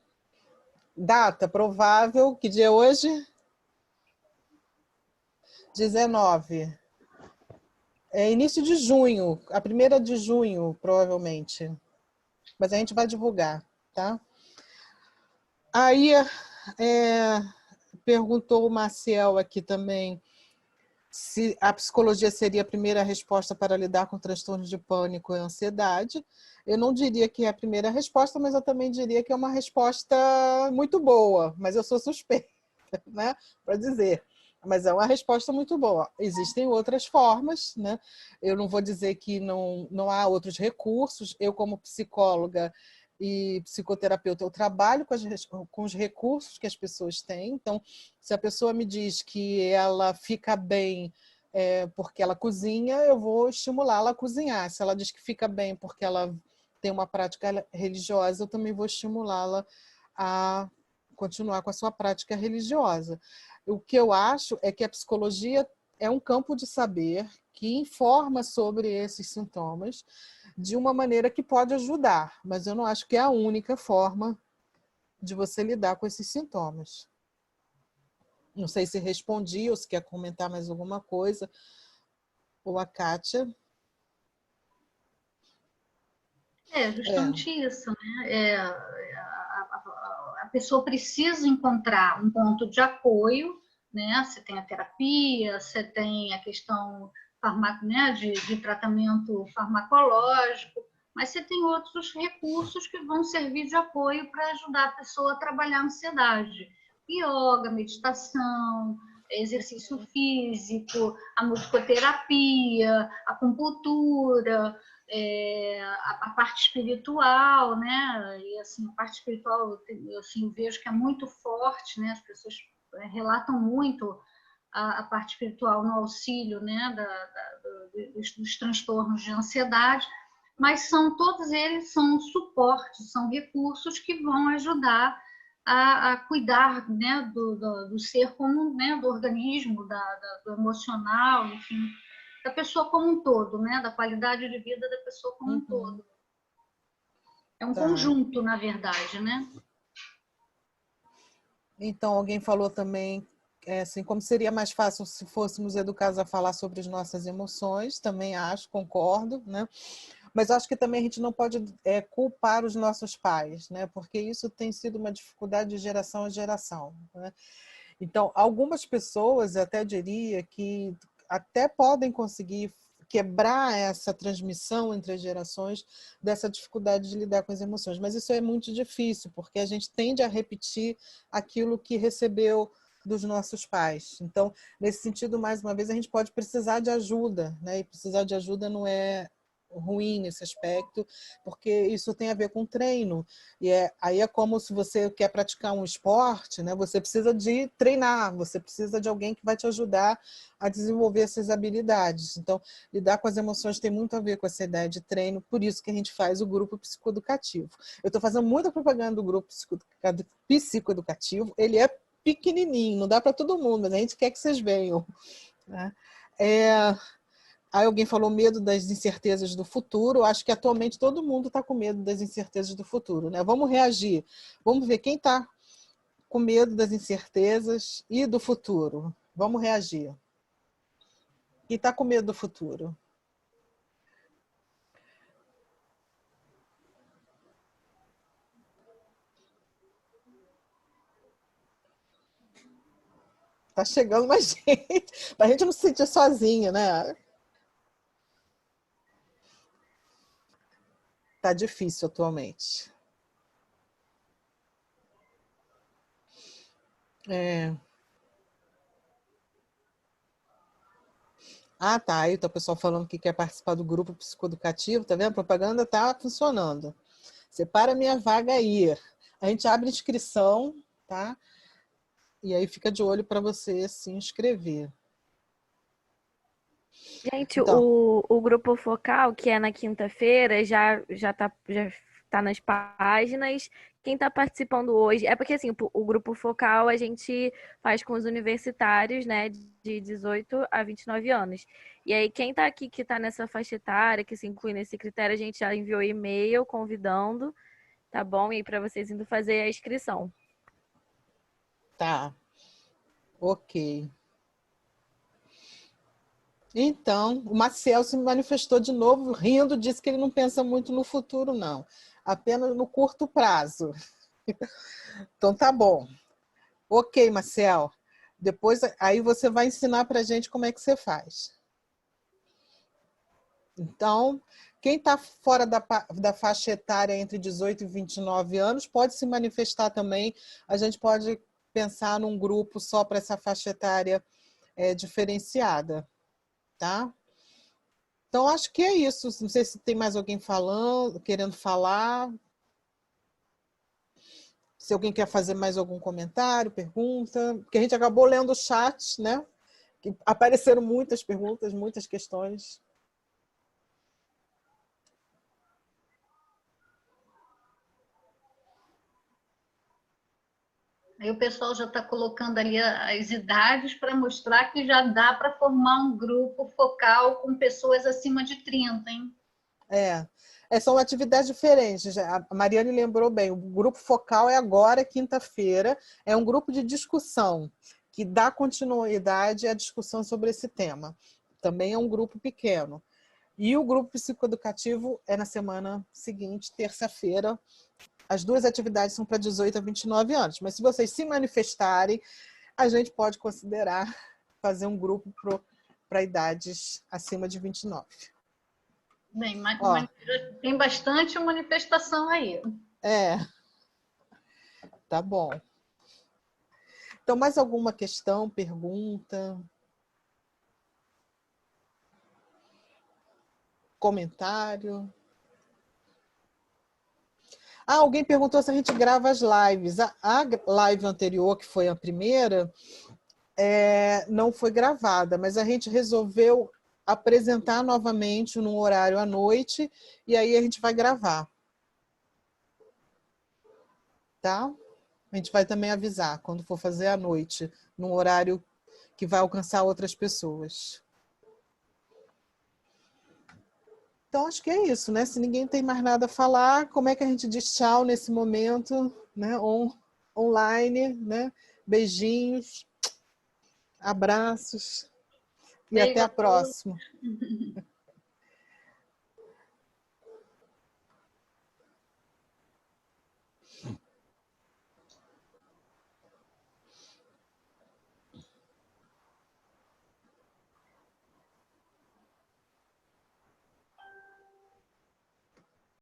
Data provável, que dia é hoje? 19. É início de junho, a 1ª de junho, provavelmente. Mas a gente vai divulgar, tá? Aí, perguntou o Maciel aqui também se a psicologia seria a primeira resposta para lidar com transtornos de pânico e ansiedade. Eu não diria que é a primeira resposta, mas eu também diria que é uma resposta muito boa, mas eu sou suspeita, né, para dizer. Mas é uma resposta muito boa. Existem outras formas, né? Eu não vou dizer que não há outros recursos. Eu, como psicóloga e psicoterapeuta, eu trabalho com os recursos que as pessoas têm. Então, se a pessoa me diz que ela fica bem porque ela cozinha, eu vou estimulá-la a cozinhar. Se ela diz que fica bem porque ela tem uma prática religiosa, eu também vou estimulá-la a continuar com a sua prática religiosa. O que eu acho é que a psicologia é um campo de saber que informa sobre esses sintomas de uma maneira que pode ajudar, mas eu não acho que é a única forma de você lidar com esses sintomas. Não sei se respondi ou se quer comentar mais alguma coisa. Ou a Kátia. Justamente isso, né? A pessoa precisa encontrar um ponto de apoio, né? Você tem a terapia, você tem a questão né? de tratamento farmacológico, mas você tem outros recursos que vão servir de apoio para ajudar a pessoa a trabalhar a ansiedade. Yoga, meditação, exercício físico, a musicoterapia, a acupuntura, a parte espiritual, né? E assim, a parte espiritual eu assim, vejo que é muito forte, né? As pessoas relatam muito a parte espiritual no auxílio, né? Dos transtornos de ansiedade, mas todos eles são suportes, são recursos que vão ajudar a cuidar, né? do ser como, né? Do organismo, do emocional, enfim, da pessoa como um todo, né? Da qualidade de vida da pessoa como um todo. É um conjunto, na verdade, né? Então, alguém falou também, assim, como seria mais fácil se fôssemos educados a falar sobre as nossas emoções, também acho, concordo, né? Mas acho que também a gente não pode culpar os nossos pais, né? Porque isso tem sido uma dificuldade de geração a geração, né? Então, algumas pessoas, até diria, que até podem conseguir quebrar essa transmissão entre as gerações dessa dificuldade de lidar com as emoções. Mas isso é muito difícil, porque a gente tende a repetir aquilo que recebeu dos nossos pais. Então, nesse sentido, mais uma vez, a gente pode precisar de ajuda, né? E precisar de ajuda não é ruim nesse aspecto, porque isso tem a ver com treino. E aí é como se você quer praticar um esporte, né? Você precisa de treinar, você precisa de alguém que vai te ajudar a desenvolver essas habilidades. Então, lidar com as emoções tem muito a ver com essa ideia de treino, por isso que a gente faz o grupo psicoeducativo. Eu estou fazendo muita propaganda do grupo psicoeducativo, ele é pequenininho, não dá para todo mundo, mas a gente quer que vocês venham, né? Aí alguém falou medo das incertezas do futuro. Acho que atualmente todo mundo está com medo das incertezas do futuro, né? Vamos reagir. Vamos ver quem está com medo das incertezas e do futuro. Vamos reagir. Quem está com medo do futuro? Está chegando mais gente. Para a gente não se sentir sozinha, né? Está difícil atualmente. Ah, tá. Aí tá o pessoal falando que quer participar do grupo psicoeducativo. Tá vendo? A propaganda tá funcionando. Separa minha vaga aí. A gente abre inscrição, tá? E aí fica de olho para você se inscrever. Gente, então, o grupo focal, que é na quinta-feira, já tá nas páginas. Quem está participando hoje... É porque, assim, o grupo focal a gente faz com os universitários, né? De 18 a 29 anos. E aí, quem está aqui, que está nessa faixa etária, que se inclui nesse critério, a gente já enviou e-mail convidando, tá bom? E para vocês indo fazer a inscrição. Tá. Ok. Então, o Maciel se manifestou de novo, rindo, disse que ele não pensa muito no futuro, não. Apenas no curto prazo. Então, tá bom. Ok, Maciel. Depois, aí você vai ensinar para a gente como é que você faz. Então, quem está fora da faixa etária entre 18 e 29 anos pode se manifestar também. A gente pode pensar num grupo só para essa faixa etária diferenciada, tá? Então, acho que é isso. Não sei se tem mais alguém falando, querendo falar. Se alguém quer fazer mais algum comentário, pergunta. Porque a gente acabou lendo o chat, né? Que apareceram muitas perguntas, muitas questões. Aí o pessoal já está colocando ali as idades para mostrar que já dá para formar um grupo focal com pessoas acima de 30, hein? São atividades diferentes. A Mariane lembrou bem, o grupo focal é agora, quinta-feira, é um grupo de discussão que dá continuidade à discussão sobre esse tema. Também é um grupo pequeno. E o grupo psicoeducativo é na semana seguinte, terça-feira. As duas atividades são para 18 a 29 anos, mas se vocês se manifestarem, a gente pode considerar fazer um grupo para idades acima de 29. Bem, mas tem bastante manifestação aí. Tá bom. Então, mais alguma questão, pergunta? Comentário? Alguém perguntou se a gente grava as lives. A live anterior, que foi a primeira, não foi gravada, mas a gente resolveu apresentar novamente num horário à noite e aí a gente vai gravar. Tá? A gente vai também avisar quando for fazer à noite, num horário que vai alcançar outras pessoas. Então, acho que é isso, né? Se ninguém tem mais nada a falar, como é que a gente diz tchau nesse momento, né? Online, né? Beijinhos, abraços e até a próxima.